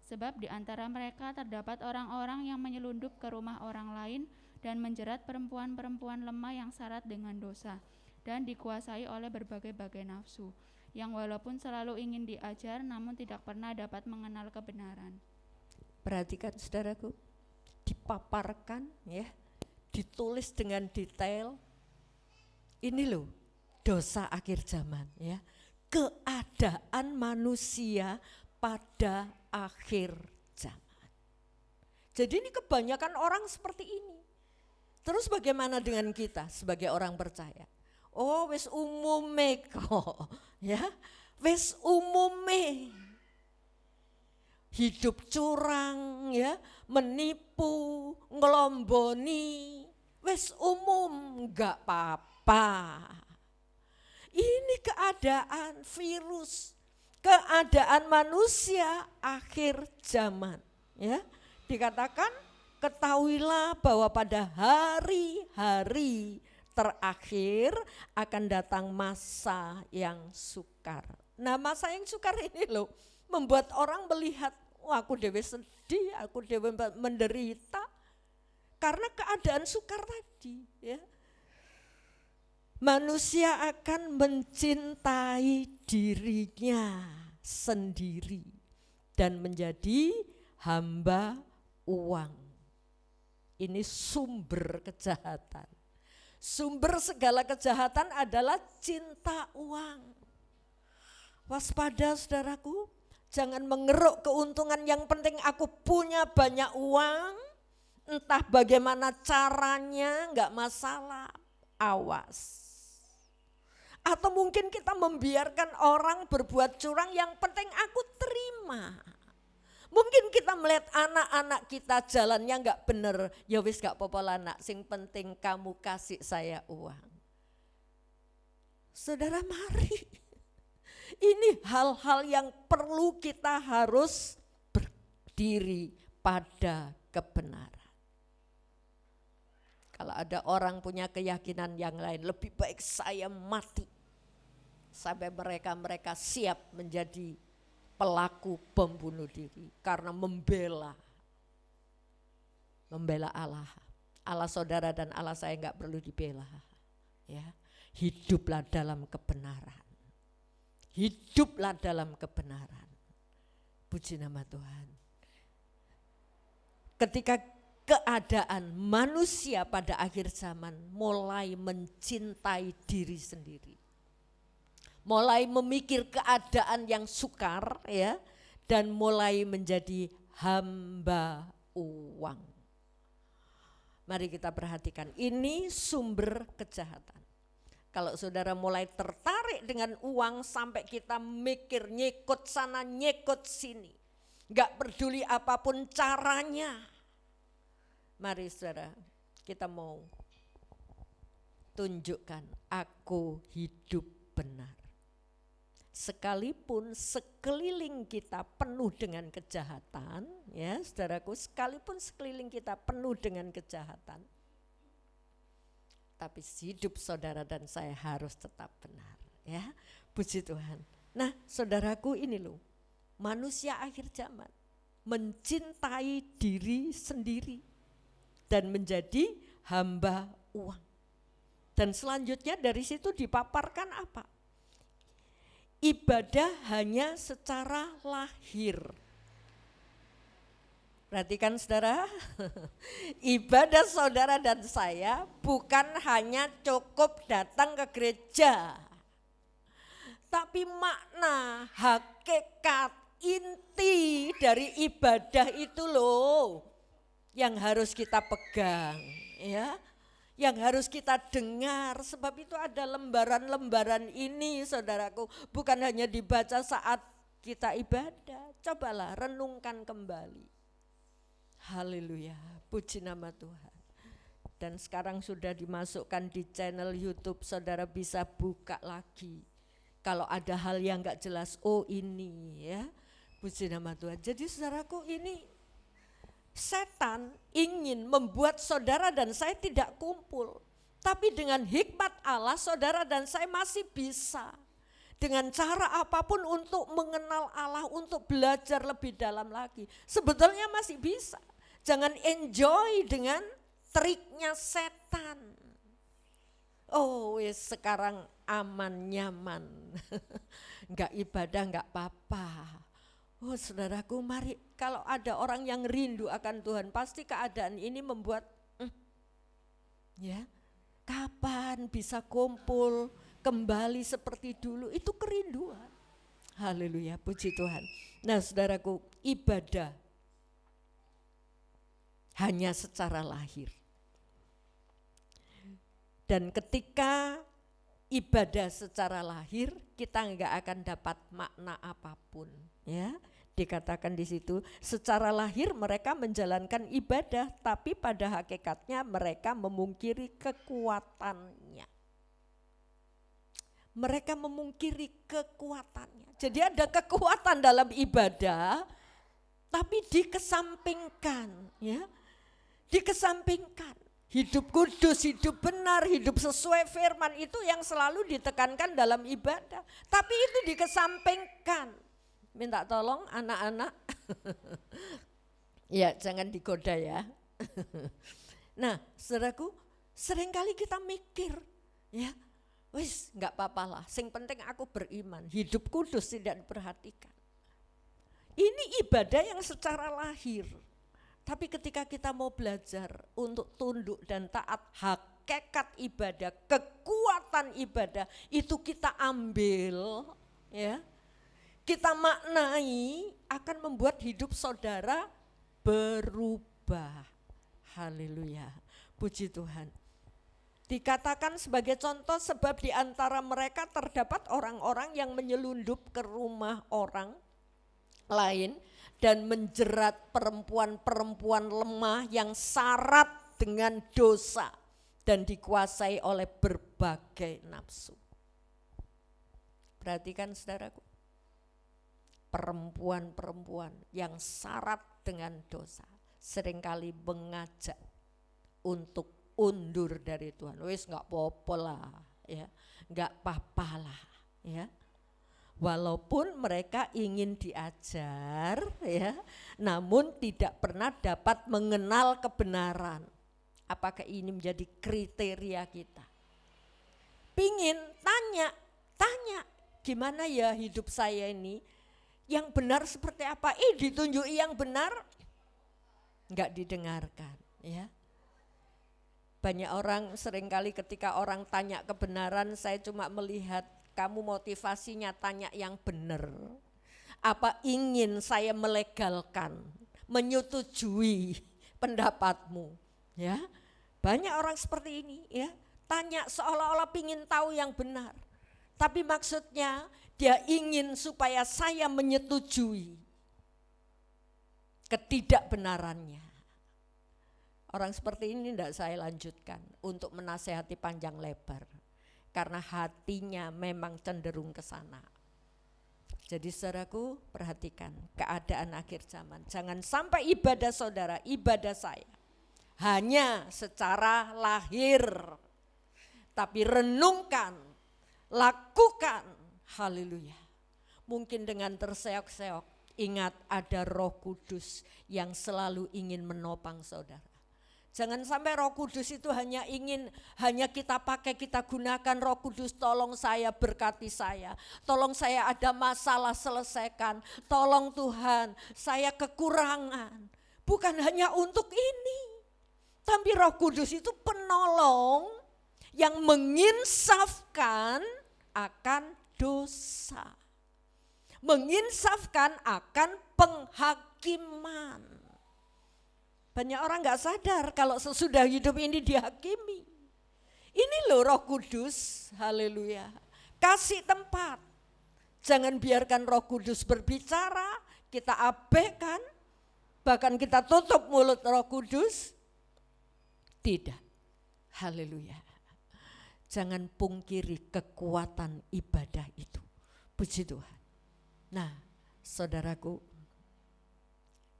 Sebab di antara mereka terdapat orang-orang yang menyelundup ke rumah orang lain dan menjerat perempuan-perempuan lemah yang syarat dengan dosa dan dikuasai oleh berbagai-bagai nafsu, yang walaupun selalu ingin diajar namun tidak pernah dapat mengenal kebenaran. Perhatikan saudaraku, dipaparkan, ya, ditulis dengan detail. Ini loh dosa akhir zaman, ya. Keadaan manusia pada akhir zaman. Jadi ini kebanyakan orang seperti ini. Terus bagaimana dengan kita sebagai orang percaya? Oh, wis umume kok, ya. Wis umume. Hidup curang, ya, menipu, ngelomboni, wis umum, enggak apa-apa. Ini keadaan virus, keadaan manusia akhir zaman, ya. Dikatakan ketahuilah bahwa pada hari-hari terakhir akan datang masa yang sukar. Nah, masa yang sukar ini loh membuat orang melihat, wah, aku dewe sedih, aku dewe menderita karena keadaan sukar tadi, ya. Manusia akan mencintai dirinya sendiri dan menjadi hamba uang. Ini sumber kejahatan. Sumber segala kejahatan adalah cinta uang. Waspada saudaraku, jangan mengeruk keuntungan, yang penting aku punya banyak uang, entah bagaimana caranya, enggak masalah, awas. Atau mungkin kita membiarkan orang berbuat curang, yang penting aku terima. Mungkin kita melihat anak-anak kita jalannya enggak benar, ya wis gak apa-apa lah nak, sing penting kamu kasih saya uang. Saudara, mari. Ini hal-hal yang perlu kita harus berdiri pada kebenaran. Kalau ada orang punya keyakinan yang lain, lebih baik saya mati sampai mereka siap menjadi pelaku pembunuh diri karena membela Allah. Allah saudara dan Allah saya enggak perlu dibela, ya. hiduplah dalam kebenaran. Hiduplah dalam kebenaran. Puji nama Tuhan. Ketika keadaan manusia pada akhir zaman mulai mencintai diri sendiri. Mulai memikir keadaan yang sukar ya, dan mulai menjadi hamba uang. Mari kita perhatikan, ini sumber kejahatan. Kalau saudara mulai tertarik dengan uang sampai kita mikir nyekut sana nyekut sini, gak peduli apapun caranya. Mari saudara, kita mau tunjukkan aku hidup benar. Sekalipun sekeliling kita penuh dengan kejahatan, ya saudaraku, sekalipun sekeliling kita penuh dengan kejahatan, tapi hidup saudara dan saya harus tetap benar, ya. Puji Tuhan. Nah, saudaraku, ini loh, manusia akhir zaman mencintai diri sendiri dan menjadi hamba uang. Dan selanjutnya dari situ dipaparkan apa? Ibadah hanya secara lahir. Perhatikan saudara, ibadah saudara dan saya bukan hanya cukup datang ke gereja, tapi makna, hakikat, inti dari ibadah itu loh yang harus kita pegang, ya, yang harus kita dengar. Sebab itu ada lembaran-lembaran ini saudaraku, bukan hanya dibaca saat kita ibadah. Cobalah renungkan kembali. Haleluya, puji nama Tuhan. Dan sekarang sudah dimasukkan di channel YouTube, saudara bisa buka lagi. Kalau ada hal yang gak jelas, oh ini ya, puji nama Tuhan. Jadi saudaraku, ini setan ingin membuat saudara dan saya tidak kumpul. Tapi dengan hikmat Allah, saudara dan saya masih bisa. Dengan cara apapun untuk mengenal Allah, untuk belajar lebih dalam lagi. Sebetulnya masih bisa. Jangan enjoy dengan triknya setan. Oh sekarang aman, nyaman. Enggak ibadah, enggak apa-apa. Oh saudaraku, mari, kalau ada orang yang rindu akan Tuhan, pasti keadaan ini membuat ya, kapan bisa kumpul kembali seperti dulu, itu kerinduan. Haleluya, puji Tuhan. Nah saudaraku, ibadah hanya secara lahir. Dan ketika ibadah secara lahir, kita enggak akan dapat makna apapun. Ya, dikatakan di situ, secara lahir mereka menjalankan ibadah, tapi pada hakikatnya mereka memungkiri kekuatannya. Mereka memungkiri kekuatannya. Jadi ada kekuatan dalam ibadah, tapi dikesampingkan, ya, dikesampingkan. Hidup kudus, hidup benar, hidup sesuai firman itu yang selalu ditekankan dalam ibadah, tapi itu dikesampingkan. Minta tolong anak-anak, ya jangan digoda ya. Nah saudaraku, seringkali kita mikir, ya wis gak apa-apa lah, sing penting aku beriman, hidup kudus tidak diperhatikan. Ini ibadah yang secara lahir. Tapi ketika kita mau belajar untuk tunduk dan taat, hakikat ibadah, kekuatan ibadah itu kita ambil, ya, kita maknai, akan membuat hidup saudara berubah. Haleluya, puji Tuhan. Dikatakan sebagai contoh, sebab di antara mereka terdapat orang-orang yang menyelundup ke rumah orang lain dan menjerat perempuan-perempuan lemah yang syarat dengan dosa dan dikuasai oleh berbagai nafsu. Perhatikan saudaraku, perempuan-perempuan yang syarat dengan dosa seringkali mengajak untuk undur dari Tuhan. Wis enggak apa-apa lah, ya, enggak apa-apa lah, ya. Walaupun mereka ingin diajar, ya, namun tidak pernah dapat mengenal kebenaran. Apakah ini menjadi kriteria kita? pingin tanya gimana ya hidup saya ini, yang benar seperti apa, ditunjuki yang benar, enggak didengarkan ya. Banyak orang seringkali ketika orang tanya kebenaran, saya cuma melihat kamu motivasinya tanya yang benar. Apa ingin saya melegalkan, menyetujui pendapatmu ya. Banyak orang seperti ini ya, tanya seolah-olah pingin tahu yang benar. Tapi maksudnya dia ingin supaya saya menyetujui ketidakbenarannya. Orang seperti ini tidak saya lanjutkan untuk menasehati panjang lebar. Karena hatinya memang cenderung ke sana. Jadi saudaraku, perhatikan keadaan akhir zaman. Jangan sampai ibadah saudara, ibadah saya hanya secara lahir. Tapi renungkan, lakukan, haleluya. Mungkin dengan terseok-seok, ingat ada Roh Kudus yang selalu ingin menopang saudara. Jangan sampai Roh Kudus itu hanya kita pakai, kita gunakan. Roh Kudus tolong saya, berkati saya. Tolong saya ada masalah selesaikan. Tolong Tuhan, saya kekurangan. Bukan hanya untuk ini. Tapi Roh Kudus itu penolong yang menginsafkan akan dosa. Menginsafkan akan penghakiman. Banyak orang gak sadar kalau sesudah hidup ini dihakimi. Ini loh Roh Kudus, haleluya. Kasih tempat, jangan biarkan Roh Kudus berbicara, kita abaikan, bahkan kita tutup mulut Roh Kudus. Tidak, haleluya. Jangan pungkiri kekuatan ibadah itu, puji Tuhan. Nah saudaraku,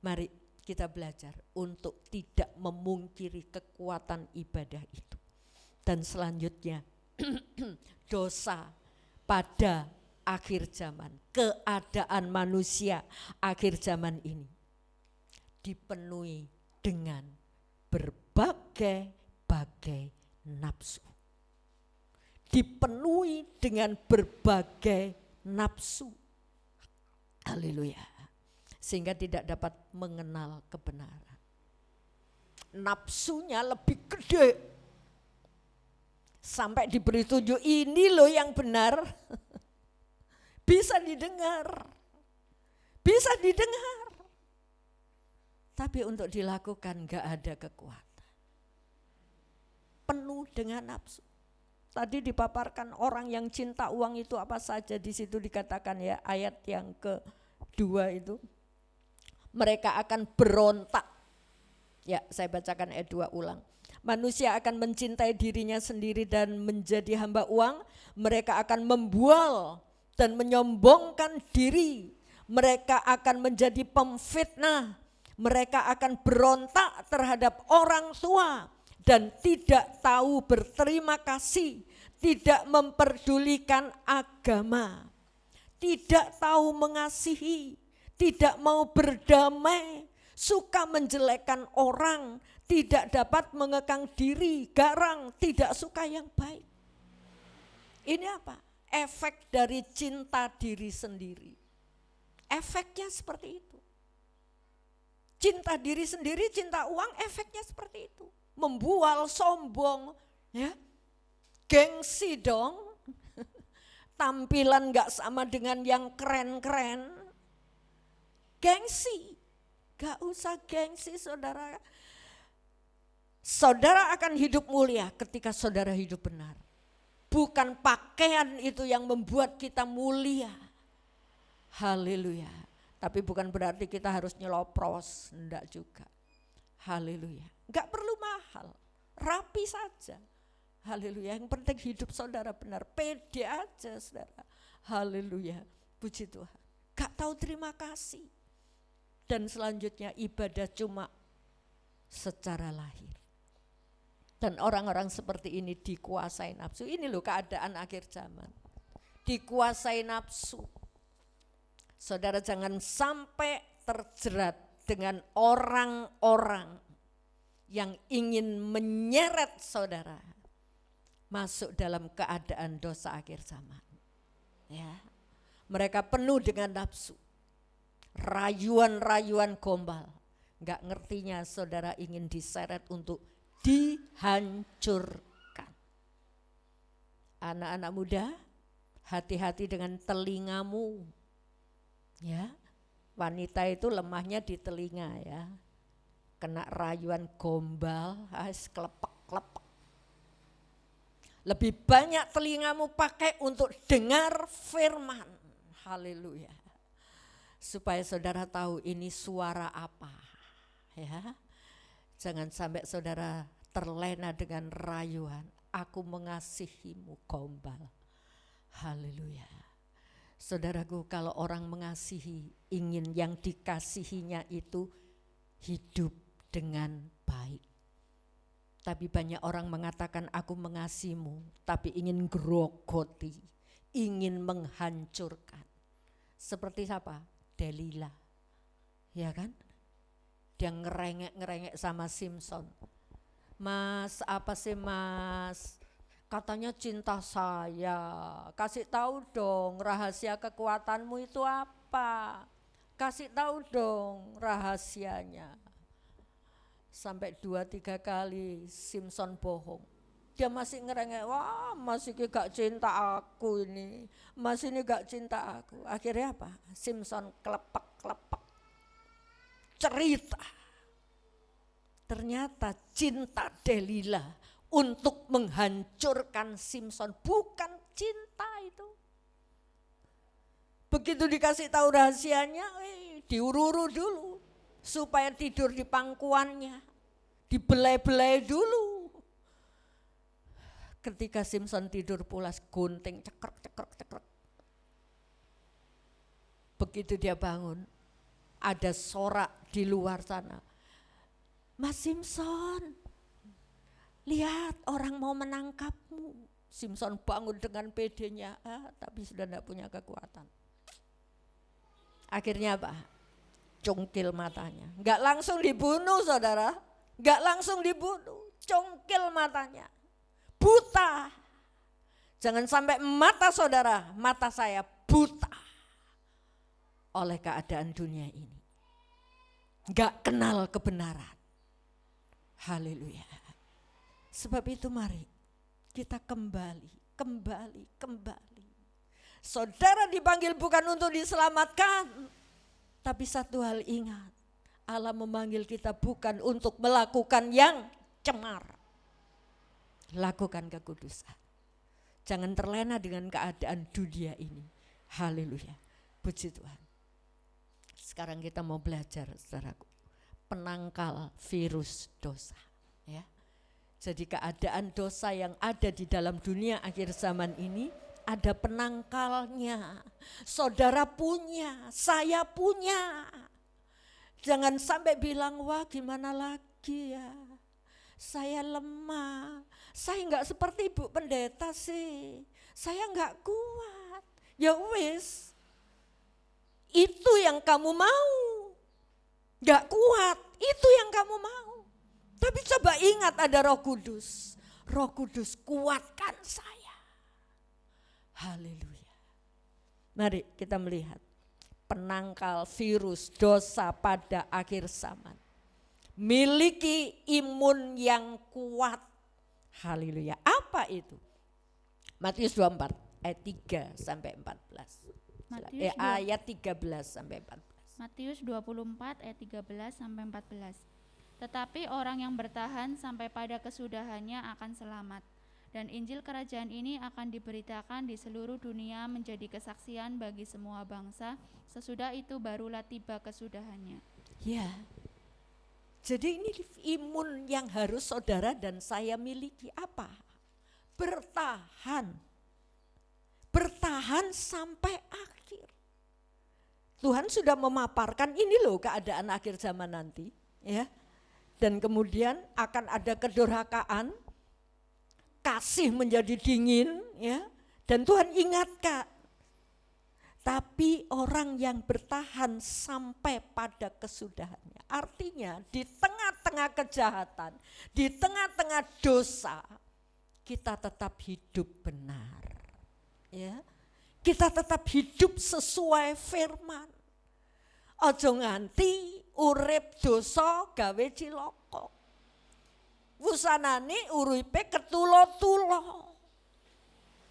mari kita belajar untuk tidak memungkiri kekuatan ibadah itu. Dan selanjutnya dosa pada akhir zaman, keadaan manusia akhir zaman ini dipenuhi dengan berbagai-bagai nafsu. Dipenuhi dengan berbagai nafsu. Haleluya. Sehingga tidak dapat mengenal kebenaran. Nafsunya lebih gede. Sampai diberi tunjuk, ini loh yang benar. Bisa didengar. Bisa didengar. Tapi untuk dilakukan gak ada kekuatan. Penuh dengan nafsu. Tadi dipaparkan orang yang cinta uang itu apa saja, di situ dikatakan ya, ayat yang kedua itu. Mereka akan berontak. Ya, saya bacakan ayat 2 ulang. Manusia akan mencintai dirinya sendiri dan menjadi hamba uang. Mereka akan membual dan menyombongkan diri. Mereka akan menjadi pemfitnah. Mereka akan berontak terhadap orang tua dan tidak tahu berterima kasih, tidak memperdulikan agama, tidak tahu mengasihi, tidak mau berdamai, suka menjelekkan orang, tidak dapat mengekang diri, garang, tidak suka yang baik. Ini apa? Efek dari cinta diri sendiri. Efeknya seperti itu. Cinta diri sendiri, cinta uang, efeknya seperti itu. Membual, sombong, ya, gengsi dong. Tampilan gak sama dengan yang keren-keren. Gengsi, gak usah gengsi saudara. Saudara akan hidup mulia ketika saudara hidup benar. Bukan pakaian itu yang membuat kita mulia. Haleluya. Tapi bukan berarti kita harus nyelopros, enggak juga. Haleluya. Enggak perlu mahal, rapi saja. Haleluya. Yang penting hidup saudara benar, pede aja saudara. Haleluya. Puji Tuhan. Gak tahu terima kasih. Dan selanjutnya ibadah cuma secara lahir. Dan orang-orang seperti ini dikuasai nafsu. Ini loh keadaan akhir zaman. Dikuasai nafsu. Saudara jangan sampai terjerat dengan orang-orang yang ingin menyeret saudara masuk dalam keadaan dosa akhir zaman. Ya. Mereka penuh dengan nafsu, rayuan-rayuan gombal. Enggak ngertinya saudara ingin diseret untuk dihancurkan. Anak-anak muda, hati-hati dengan telingamu. Ya. Wanita itu lemahnya di telinga ya. Kena rayuan gombal, kelepek-kelepek. Lebih banyak telingamu pakai untuk dengar firman. Haleluya. Supaya saudara tahu ini suara apa. Ya. Jangan sampai saudara terlena dengan rayuan. Aku mengasihimu gombal. Haleluya. Saudaraku, kalau orang mengasihi, ingin yang dikasihinya itu hidup dengan baik. Tapi banyak orang mengatakan aku mengasihimu, tapi ingin grogoti, ingin menghancurkan. Seperti siapa? Delila, ya kan? Dia ngerengek-ngerengek sama Simpson. Mas, apa sih mas? Katanya cinta saya, kasih tahu dong rahasia kekuatanmu itu apa? Kasih tahu dong rahasianya. Sampai 2-3 kali Simpson bohong. Dia masih ngerengek, wah mas ini gak cinta aku ini, mas ini gak cinta aku. Akhirnya apa? Simpson kelepek-kelepek, cerita. Ternyata cinta Delila untuk menghancurkan Simpson, bukan cinta itu. Begitu dikasih tahu rahasianya, diururu dulu supaya tidur di pangkuannya, dibelai-belai dulu. Ketika Simpson tidur pulas, gunting cekrek. Begitu dia bangun, ada sorak di luar sana. Mas Simpson, lihat orang mau menangkapmu. Simpson bangun dengan pedenya, tapi sudah tidak punya kekuatan. Akhirnya apa? Cungkil matanya. Enggak langsung dibunuh saudara, enggak langsung dibunuh, cungkil matanya. Buta. Jangan sampai mata saudara, mata saya buta oleh keadaan dunia ini. Enggak kenal kebenaran. Haleluya. Sebab itu mari kita kembali. Saudara dipanggil bukan untuk diselamatkan, tapi satu hal ingat, Allah memanggil kita bukan untuk melakukan yang cemar. Lakukan kekudusan. Jangan terlena dengan keadaan dunia ini. Haleluya. Puji Tuhan. Sekarang kita mau belajar saudaraku, penangkal virus dosa. Ya. Jadi keadaan dosa yang ada di dalam dunia akhir zaman ini ada penangkalnya. Saudara punya, saya punya. Jangan sampai bilang, wah gimana lagi ya, saya lemah, saya enggak seperti ibu pendeta sih, saya enggak kuat. Ya wis, itu yang kamu mau, enggak kuat, itu yang kamu mau. Tapi coba ingat ada Roh Kudus. Roh Kudus kuatkan saya. Haleluya. Mari kita melihat penangkal virus dosa pada akhir zaman. Miliki imun yang kuat. Haleluya. Apa itu? Matius 24 ayat 3 sampai 14. Ayat 13 sampai 14. Matius 24 ayat 13 sampai 14. Tetapi orang yang bertahan sampai pada kesudahannya akan selamat. Dan Injil Kerajaan ini akan diberitakan di seluruh dunia menjadi kesaksian bagi semua bangsa. Sesudah itu barulah tiba kesudahannya. Ya, jadi ini imun yang harus saudara dan saya miliki apa? Bertahan. Bertahan sampai akhir. Tuhan sudah memaparkan ini loh keadaan akhir zaman nanti. Ya. Dan kemudian akan ada kedurhakaan, kasih menjadi dingin, ya. Dan Tuhan ingatkan, tapi orang yang bertahan sampai pada kesudahannya. Artinya di tengah-tengah kejahatan, di tengah-tengah dosa, kita tetap hidup benar. Ya. Kita tetap hidup sesuai firman. Aja nganti urip dosa gawe cilaka. Wusanane uripe ketulo-tulo.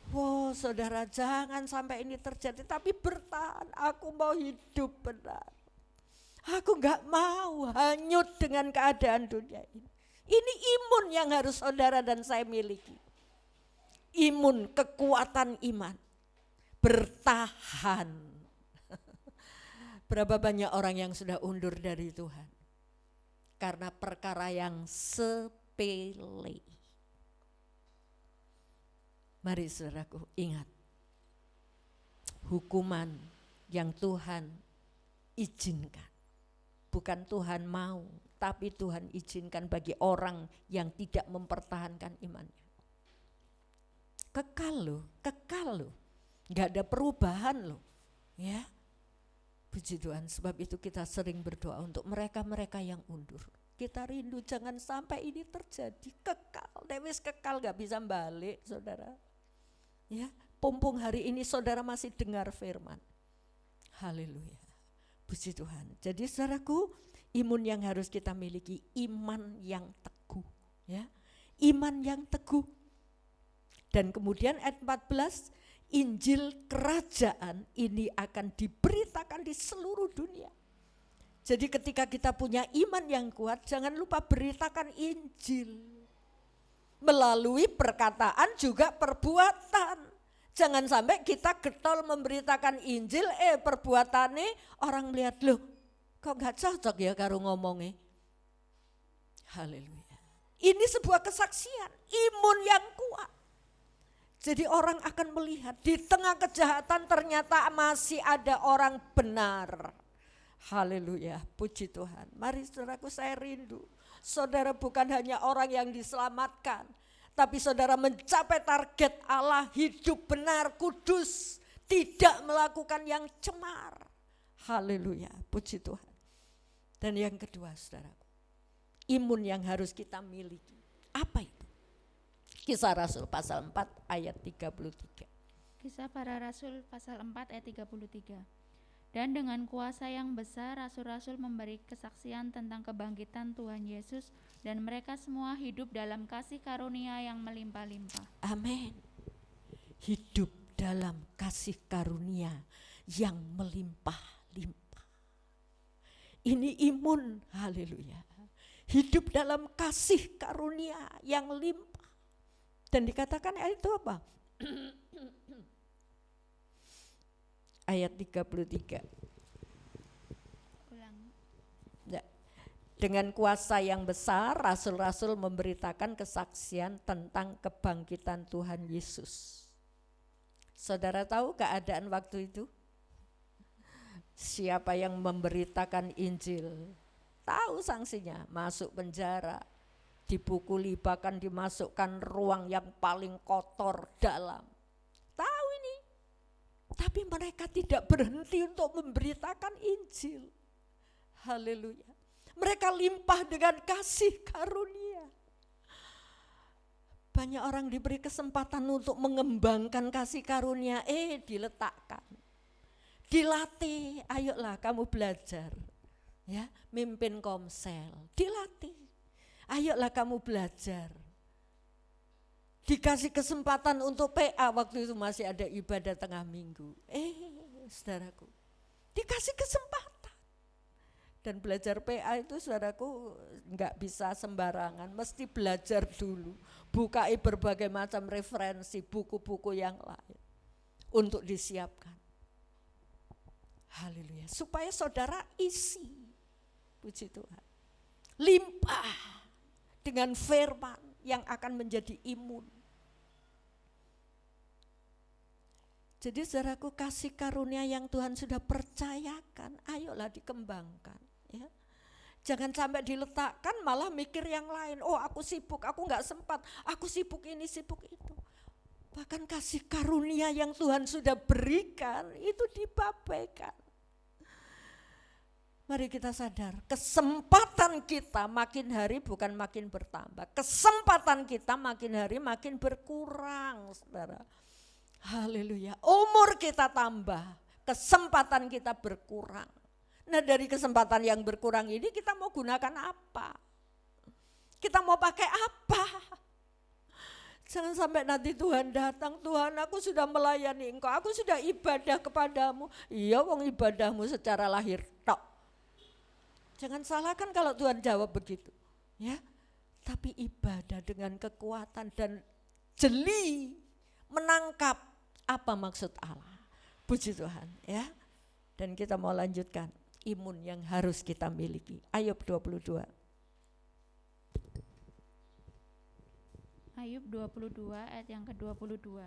Wow, saudara, jangan sampai ini terjadi, tapi bertahan. Aku mau hidup benar. Aku gak mau hanyut dengan keadaan dunia ini. Ini imun yang harus saudara dan saya miliki. Imun, kekuatan iman. Bertahan. Berapa banyak orang yang sudah undur dari Tuhan karena perkara yang sepele. Mari saudaraku ingat, hukuman yang Tuhan izinkan, bukan Tuhan mau, tapi Tuhan izinkan bagi orang yang tidak mempertahankan imannya. Kekal loh, gak ada perubahan loh, ya. Puji Tuhan, sebab itu kita sering berdoa untuk mereka-mereka yang undur. Kita rindu jangan sampai ini terjadi, kekal, dewes kekal gak bisa balik saudara. Ya, pumpung hari ini saudara masih dengar firman. Haleluya, puji Tuhan. Jadi saudaraku, imun yang harus kita miliki, iman yang teguh. Ya, iman yang teguh. Dan kemudian ayat 14, Injil kerajaan ini akan diberitakan di seluruh dunia. Jadi ketika kita punya iman yang kuat, jangan lupa beritakan Injil. Melalui perkataan juga perbuatan. Jangan sampai kita getol memberitakan Injil, perbuatannya orang melihat, loh kok gak cocok ya karo ngomongnya. Haleluya. Ini sebuah kesaksian, imun yang kuat. Jadi orang akan melihat di tengah kejahatan ternyata masih ada orang benar. Haleluya, puji Tuhan. Mari saudaraku, saya rindu saudara bukan hanya orang yang diselamatkan, tapi saudara mencapai target Allah, hidup benar, kudus, tidak melakukan yang cemar. Haleluya, puji Tuhan. Dan yang kedua saudaraku, imun yang harus kita miliki. Apa itu? Kisah Rasul pasal 4 ayat 33. Kisah para Rasul pasal 4 ayat 33. Dan dengan kuasa yang besar rasul-rasul memberi kesaksian tentang kebangkitan Tuhan Yesus, dan mereka semua hidup dalam kasih karunia yang melimpah-limpah. Amin. Hidup dalam kasih karunia yang melimpah-limpah. Ini imun, haleluya. Hidup dalam kasih karunia yang limpah. Dan dikatakan ayat itu apa? Ayat 33. Ulang. Ya. Dengan kuasa yang besar, rasul-rasul memberitakan kesaksian tentang kebangkitan Tuhan Yesus. Saudara tahu keadaan waktu itu? Siapa yang memberitakan Injil? Tahu sanksinya, masuk penjara, dipukuli, bahkan dimasukkan ruang yang paling kotor dalam. Tahu ini. Tapi mereka tidak berhenti untuk memberitakan Injil. Haleluya. Mereka limpah dengan kasih karunia. Banyak orang diberi kesempatan untuk mengembangkan kasih karunia, diletakkan. Dilatih, ayolah kamu belajar. Ya, mimpin komsel, dilatih. Ayolah kamu belajar. Dikasih kesempatan untuk PA, waktu itu masih ada ibadah tengah minggu. Saudaraku, dikasih kesempatan. Dan belajar PA itu saudaraku enggak bisa sembarangan, mesti belajar dulu. Bukai berbagai macam referensi, buku-buku yang lain untuk disiapkan. Haleluya, supaya saudara isi, puji Tuhan, limpah dengan firman yang akan menjadi imun. Jadi saudaraku, kasih karunia yang Tuhan sudah percayakan, ayolah dikembangkan. Ya. Jangan sampai diletakkan malah mikir yang lain. Oh aku sibuk, aku gak sempat, aku sibuk ini, sibuk itu. Bahkan kasih karunia yang Tuhan sudah berikan itu dibabaikan. Mari kita sadar, kesempatan kita makin hari bukan makin bertambah. Kesempatan kita makin hari makin berkurang, saudara. Haleluya. Umur kita tambah, kesempatan kita berkurang. Nah, dari kesempatan yang berkurang ini kita mau gunakan apa? Kita mau pakai apa? Jangan sampai nanti Tuhan datang, Tuhan aku sudah melayani Engkau, aku sudah ibadah kepadamu. Iya, wong ibadahmu secara lahir tok. Jangan salahkan kalau Tuhan jawab begitu, ya. Tapi ibadah dengan kekuatan dan jeli menangkap apa maksud Allah. Puji Tuhan, ya. Dan kita mau lanjutkan imun yang harus kita miliki. Ayub 22. Ayub 22 ayat yang ke-22.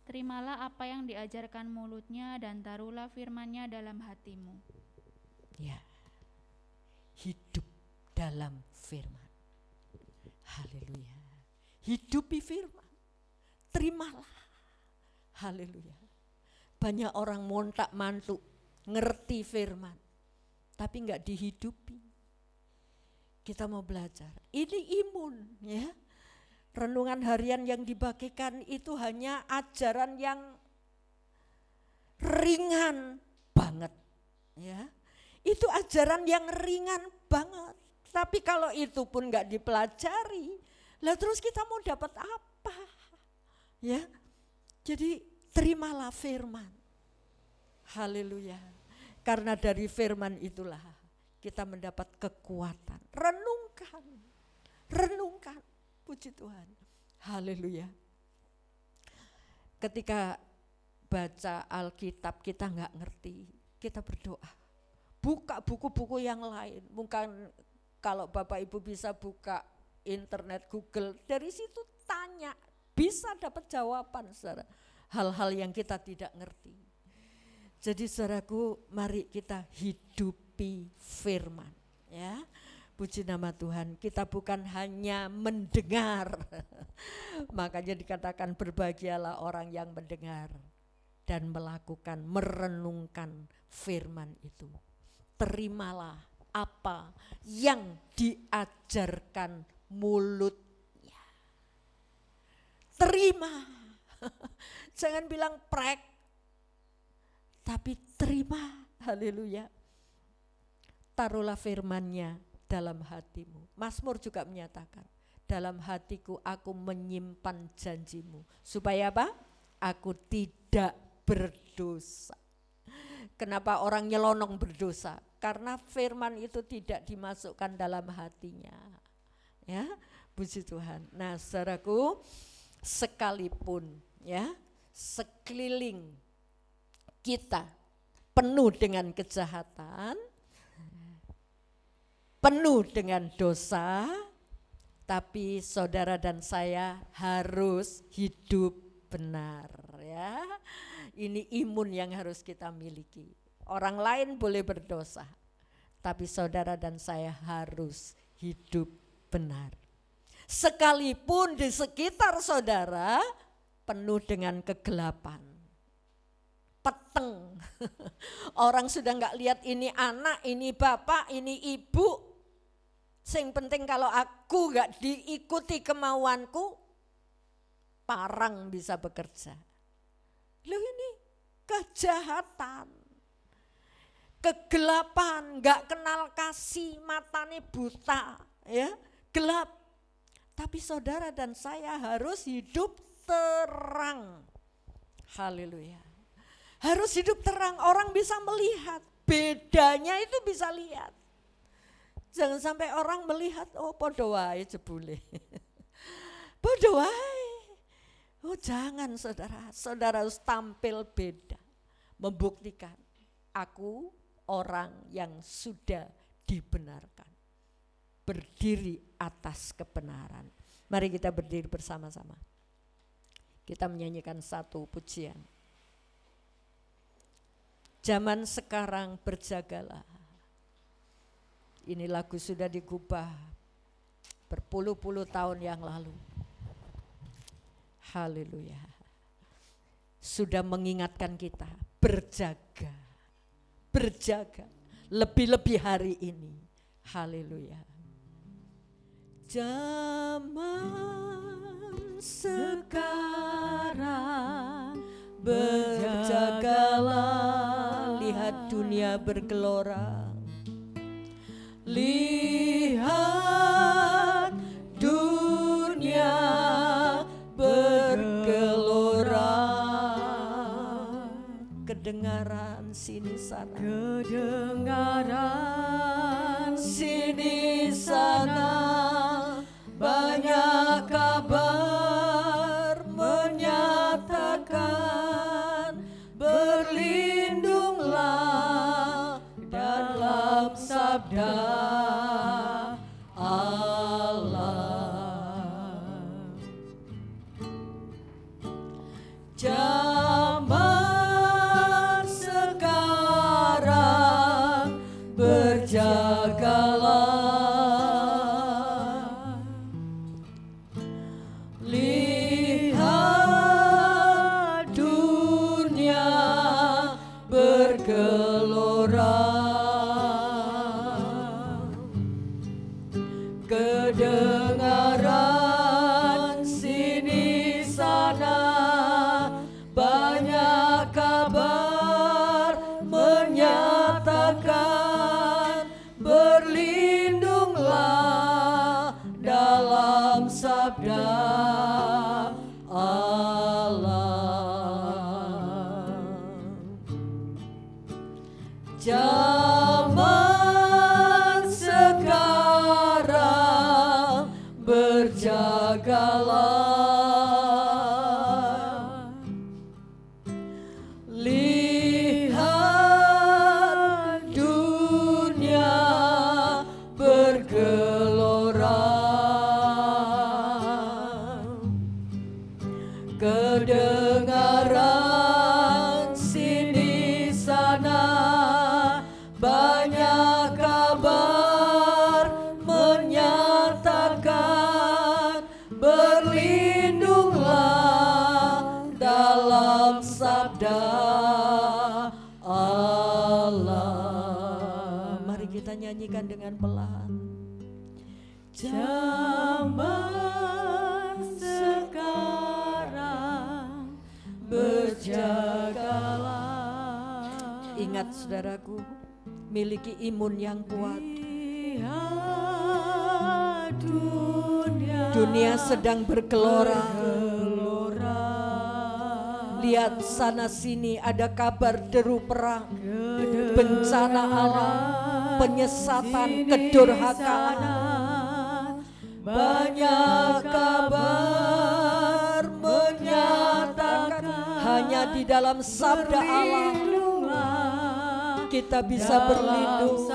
Terimalah apa yang diajarkan mulutnya dan taruhlah firman-Nya dalam hatimu. Ya. Hidup dalam firman. Haleluya. Hidupi firman. Terimalah. Haleluya. Banyak orang montak mantuk ngerti firman tapi enggak dihidupi. Kita mau belajar. Ini imun, ya. Renungan harian yang dibagikan itu hanya ajaran yang ringan banget, ya. Itu ajaran yang ringan banget. Tapi kalau itu pun enggak dipelajari, lah terus kita mau dapat apa? Ya. Jadi terimalah firman. Haleluya. Karena dari firman itulah kita mendapat kekuatan. Renungkan. Renungkan. Puji Tuhan. Haleluya. Ketika baca Alkitab kita enggak ngerti, kita berdoa. Buka buku-buku yang lain. Bukan kalau Bapak Ibu bisa buka internet Google, dari situ tanya, bisa dapat jawaban, saudara. Hal-hal yang kita tidak ngerti. Jadi saudaraku, mari kita hidupi firman, ya. Puji nama Tuhan, kita bukan hanya mendengar. Makanya dikatakan berbahagialah orang yang mendengar dan melakukan, merenungkan firman itu. Terimalah apa yang diajarkan mulutnya. Terima. Jangan bilang prek, tapi terima. Haleluya. Taruhlah firman-Nya dalam hatimu. Mazmur juga menyatakan, dalam hatiku aku menyimpan janjimu. Supaya apa? Aku tidak berdosa. Kenapa orang nyelonong berdosa? Karena firman itu tidak dimasukkan dalam hatinya. Ya, puji Tuhan. Nah, saudaraku, sekalipun ya sekeliling kita penuh dengan kejahatan, penuh dengan dosa, tapi saudara dan saya harus hidup benar, ya. Ini imun yang harus kita miliki. Orang lain boleh berdosa, tapi saudara dan saya harus hidup benar. Sekalipun di sekitar saudara penuh dengan kegelapan, peteng. Orang sudah enggak lihat ini anak, ini bapak, ini ibu. Sing penting kalau aku enggak diikuti kemauanku, parang bisa bekerja. Loh, ini kejahatan. Kegelapan, enggak kenal kasih, matanya buta, ya, gelap. Tapi saudara dan saya harus hidup terang. Haleluya. Harus hidup terang, orang bisa melihat, bedanya itu bisa lihat. Jangan sampai orang melihat, oh podo wae jebule. Podo wae. Oh jangan saudara, saudara harus tampil beda. Membuktikan, aku orang yang sudah dibenarkan. Berdiri atas kebenaran. Mari kita berdiri bersama-sama. Kita menyanyikan satu pujian. Zaman sekarang berjagalah. Ini lagu sudah digubah berpuluh-puluh tahun yang lalu. Haleluya. Sudah mengingatkan kita berjaga. Berjaga. lebih-lebih hari ini. Haleluya. Zaman sekarang berjagalah, lihat dunia bergelora. Lihat dunia bergelora. Kedengaran sini sana, kedengaran sini sana, banyak kabar menyatakan, berlindunglah dalam sabda Allah. Zaman sekarang berjagalah, lihat dunia bergelora. Kedengaran sini sana, banyak kabar menyatakan, berlindunglah dalam sabda Allah. Zaman sekarang berjagalah, lihat dunia bergelora. Kedengaran sini sana, banyak kabar menyatakan, berlindunglah dalam sabda Allah. Mari kita nyanyikan dengan pelan. Zaman sekarang berjagalah. Ingat saudaraku, miliki imun yang kuat. Dunia sedang bergelora. Lihat sana sini ada kabar deru perang, bencana alam, penyesatan, kedurhakaan. Banyak kabar menyatakan, hanya di dalam sabda Allah kita bisa berlindung.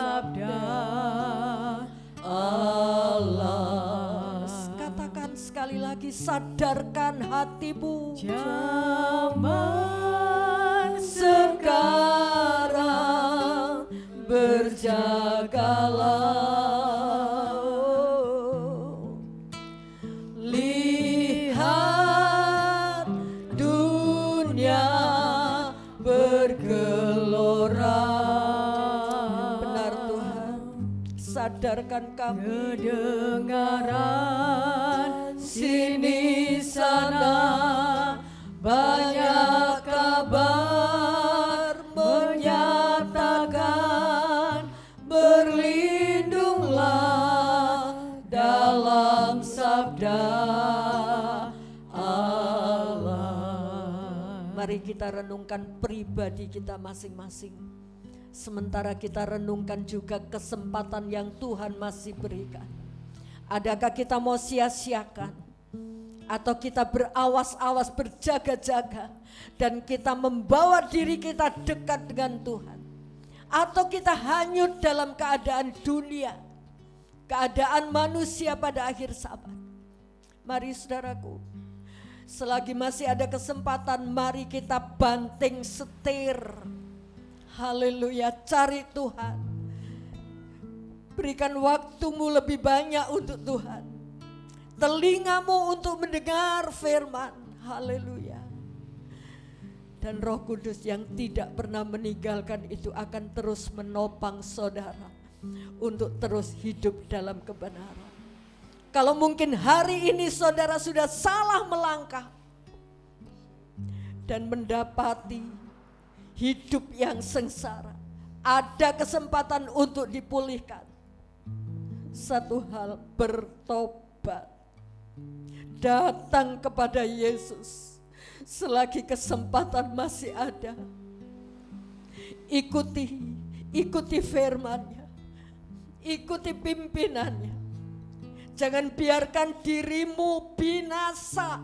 Allah, katakan sekali lagi, sadarkan hatimu. Zaman sekarang berjagalah, lihat dunia bergelora. Benar Tuhan, sadarkan kami. Kedengaran sini sana, banyak kabar menyatakan, berlindunglah dalam sabda Allah. Mari kita renungkan pribadi kita masing-masing, sementara kita renungkan juga kesempatan yang Tuhan masih berikan. Adakah kita mau sia-siakan, atau kita berawas-awas, berjaga-jaga, dan kita membawa diri kita dekat dengan Tuhan, atau kita hanyut dalam keadaan dunia, keadaan manusia pada akhir zaman. Mari saudaraku, selagi masih ada kesempatan, mari kita banting setir. Haleluya, cari Tuhan. Berikan waktumu lebih banyak untuk Tuhan, telingamu untuk mendengar firman. Haleluya. Dan Roh Kudus yang tidak pernah meninggalkan itu akan terus menopang saudara untuk terus hidup dalam kebenaran. Kalau mungkin hari ini saudara sudah salah melangkah dan mendapati hidup yang sengsara, ada kesempatan untuk dipulihkan. Satu hal, bertobat, datang kepada Yesus selagi kesempatan masih ada. Ikuti firman-Nya, ikuti pimpinannya. Jangan biarkan dirimu binasa.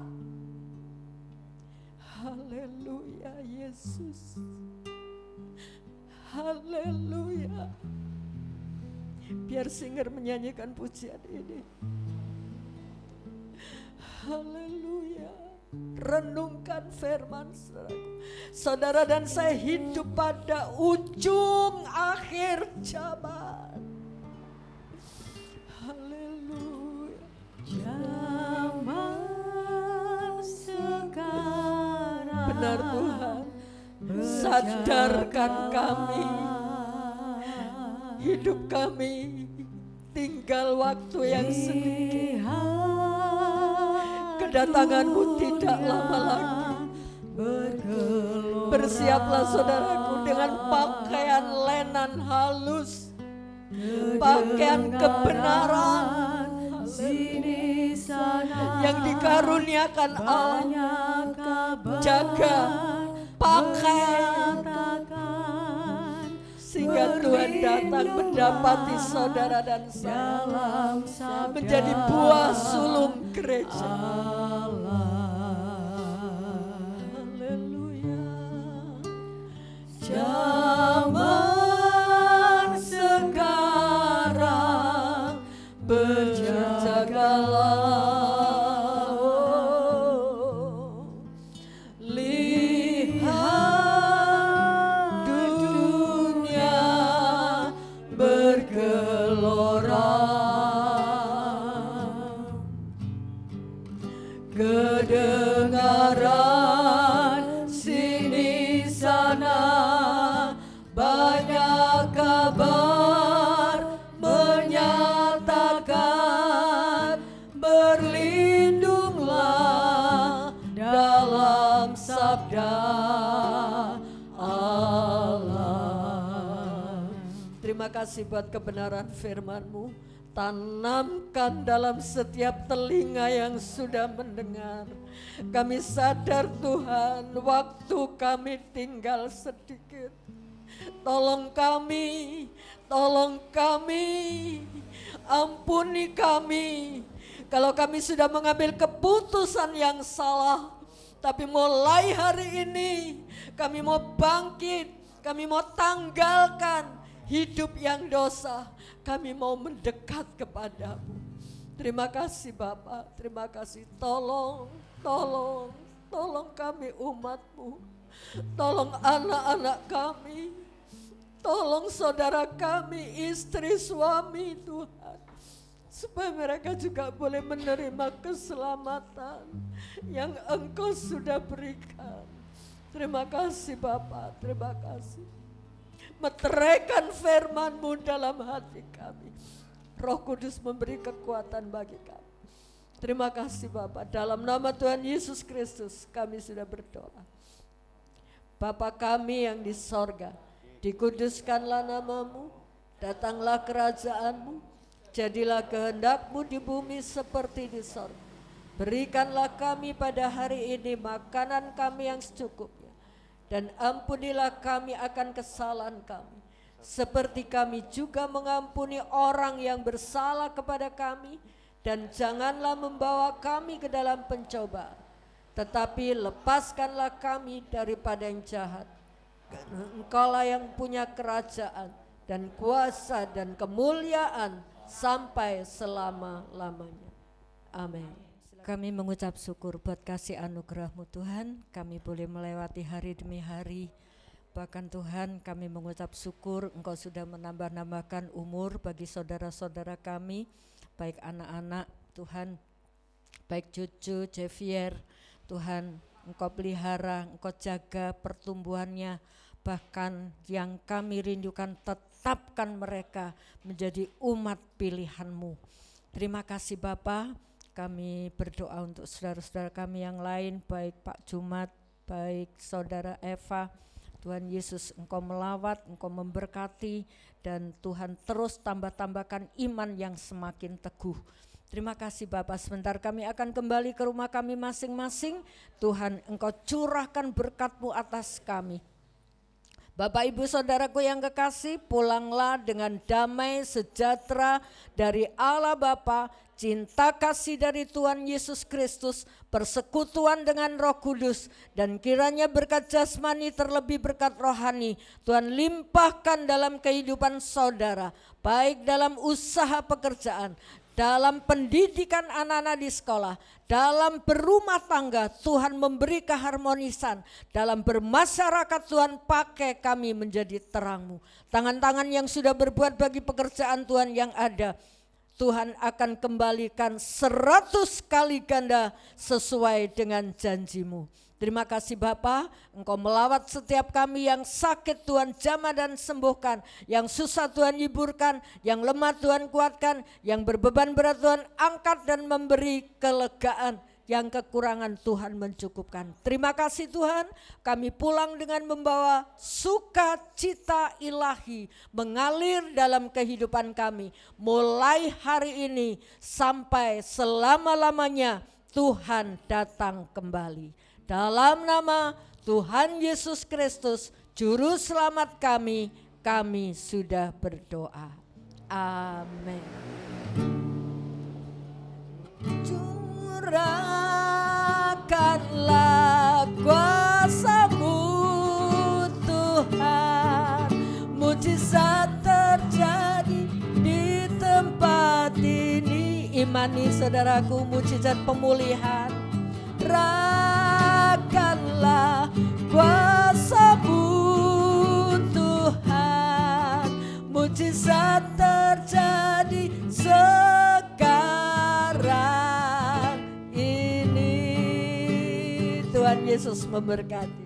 Haleluya Yesus, haleluya. Biar singer menyanyikan pujian ini. Haleluya. Renungkan firman saudara dan saya hidup pada ujung akhir zaman. Haleluya. Zaman sekarang. Benar Tuhan, sadarkan kami, hidup kami tinggal waktu yang sedikit. Kedatangan-Mu tidak lama lagi. Bersiaplah saudaraku dengan pakaian lenan halus, pakaian kebenaran yang dikaruniakan Allah. Jaga, pakai, sehingga Tuhan datang mendapati saudara dan saya menjadi buah sulung gereja. Haleluya. Zaman sekarang berjagalah. Kedengaran sini sana banyak kabar menyatakan, berlindunglah dalam sabda Allah. Terima kasih buat kebenaran firman-Mu. Tanamkan dalam setiap telinga yang sudah mendengar. Kami sadar Tuhan, waktu kami tinggal sedikit. Tolong kami, ampuni kami. Kalau kami sudah mengambil keputusan yang salah, tapi mulai hari ini kami mau bangkit, kami mau tanggalkan hidup yang dosa. Kami mau mendekat kepadamu. Terima kasih Bapak, terima kasih. Tolong kami umat-Mu. Tolong anak-anak kami. Tolong saudara kami, istri, suami Tuhan. Supaya mereka juga boleh menerima keselamatan yang Engkau sudah berikan. Terima kasih Bapak, terima kasih. Meteraikan firman-Mu dalam hati kami. Roh Kudus memberi kekuatan bagi kami. Terima kasih Bapa. Dalam nama Tuhan Yesus Kristus kami sudah berdoa. Bapa kami yang di sorga, dikuduskanlah nama-Mu, datanglah kerajaan-Mu, jadilah kehendak-Mu di bumi seperti di sorga. Berikanlah kami pada hari ini makanan kami yang secukupnya. Dan ampunilah kami akan kesalahan kami, seperti kami juga mengampuni orang yang bersalah kepada kami. Dan janganlah membawa kami ke dalam pencobaan, tetapi lepaskanlah kami daripada yang jahat. Karena Engkaulah yang punya kerajaan dan kuasa dan kemuliaan sampai selama-lamanya. Amin. Kami mengucap syukur buat kasih anugerah-Mu Tuhan. Kami boleh melewati hari demi hari. Bahkan Tuhan, kami mengucap syukur Engkau sudah menambah-nambahkan umur bagi saudara-saudara kami, baik anak-anak Tuhan, baik cucu Javier Tuhan, Engkau pelihara, Engkau jaga pertumbuhannya. Bahkan yang kami rindukan, tetapkan mereka menjadi umat pilihan-Mu. Terima kasih Bapa. Kami berdoa untuk saudara-saudara kami yang lain, baik Pak Jumat, baik Saudara Eva. Tuhan Yesus, Engkau melawat, Engkau memberkati, dan Tuhan terus tambah-tambahkan iman yang semakin teguh. Terima kasih Bapak, sebentar kami akan kembali ke rumah kami masing-masing. Tuhan, Engkau curahkan berkat-Mu atas kami. Bapak Ibu Saudaraku yang kekasih, pulanglah dengan damai sejahtera dari Allah Bapa, cinta kasih dari Tuhan Yesus Kristus, persekutuan dengan Roh Kudus, dan kiranya berkat jasmani terlebih berkat rohani Tuhan limpahkan dalam kehidupan saudara, baik dalam usaha pekerjaan, dalam pendidikan anak-anak di sekolah, dalam berumah tangga Tuhan memberi keharmonisan, dalam bermasyarakat Tuhan pakai kami menjadi terang-Mu. Tangan-tangan yang sudah berbuat bagi pekerjaan Tuhan yang ada, Tuhan akan kembalikan 100 kali ganda sesuai dengan janji-Mu. Terima kasih Bapa, Engkau melawat setiap kami yang sakit Tuhan jamah dan sembuhkan, yang susah Tuhan hiburkan, yang lemah Tuhan kuatkan, yang berbeban berat Tuhan angkat dan memberi kelegaan, yang kekurangan Tuhan mencukupkan. Terima kasih Tuhan, kami pulang dengan membawa sukacita ilahi mengalir dalam kehidupan kami. Mulai hari ini sampai selama-lamanya Tuhan datang kembali. Dalam nama Tuhan Yesus Kristus, Juru Selamat kami sudah berdoa. Amin. Curahkanlah kuasa-Mu Tuhan, mujizat terjadi di tempat ini. Imani saudaraku, mujizat pemulihan. Curahkanlah kuasa-Mu Tuhan, mujizat terjadi sekarang ini. Tuhan Yesus memberkati.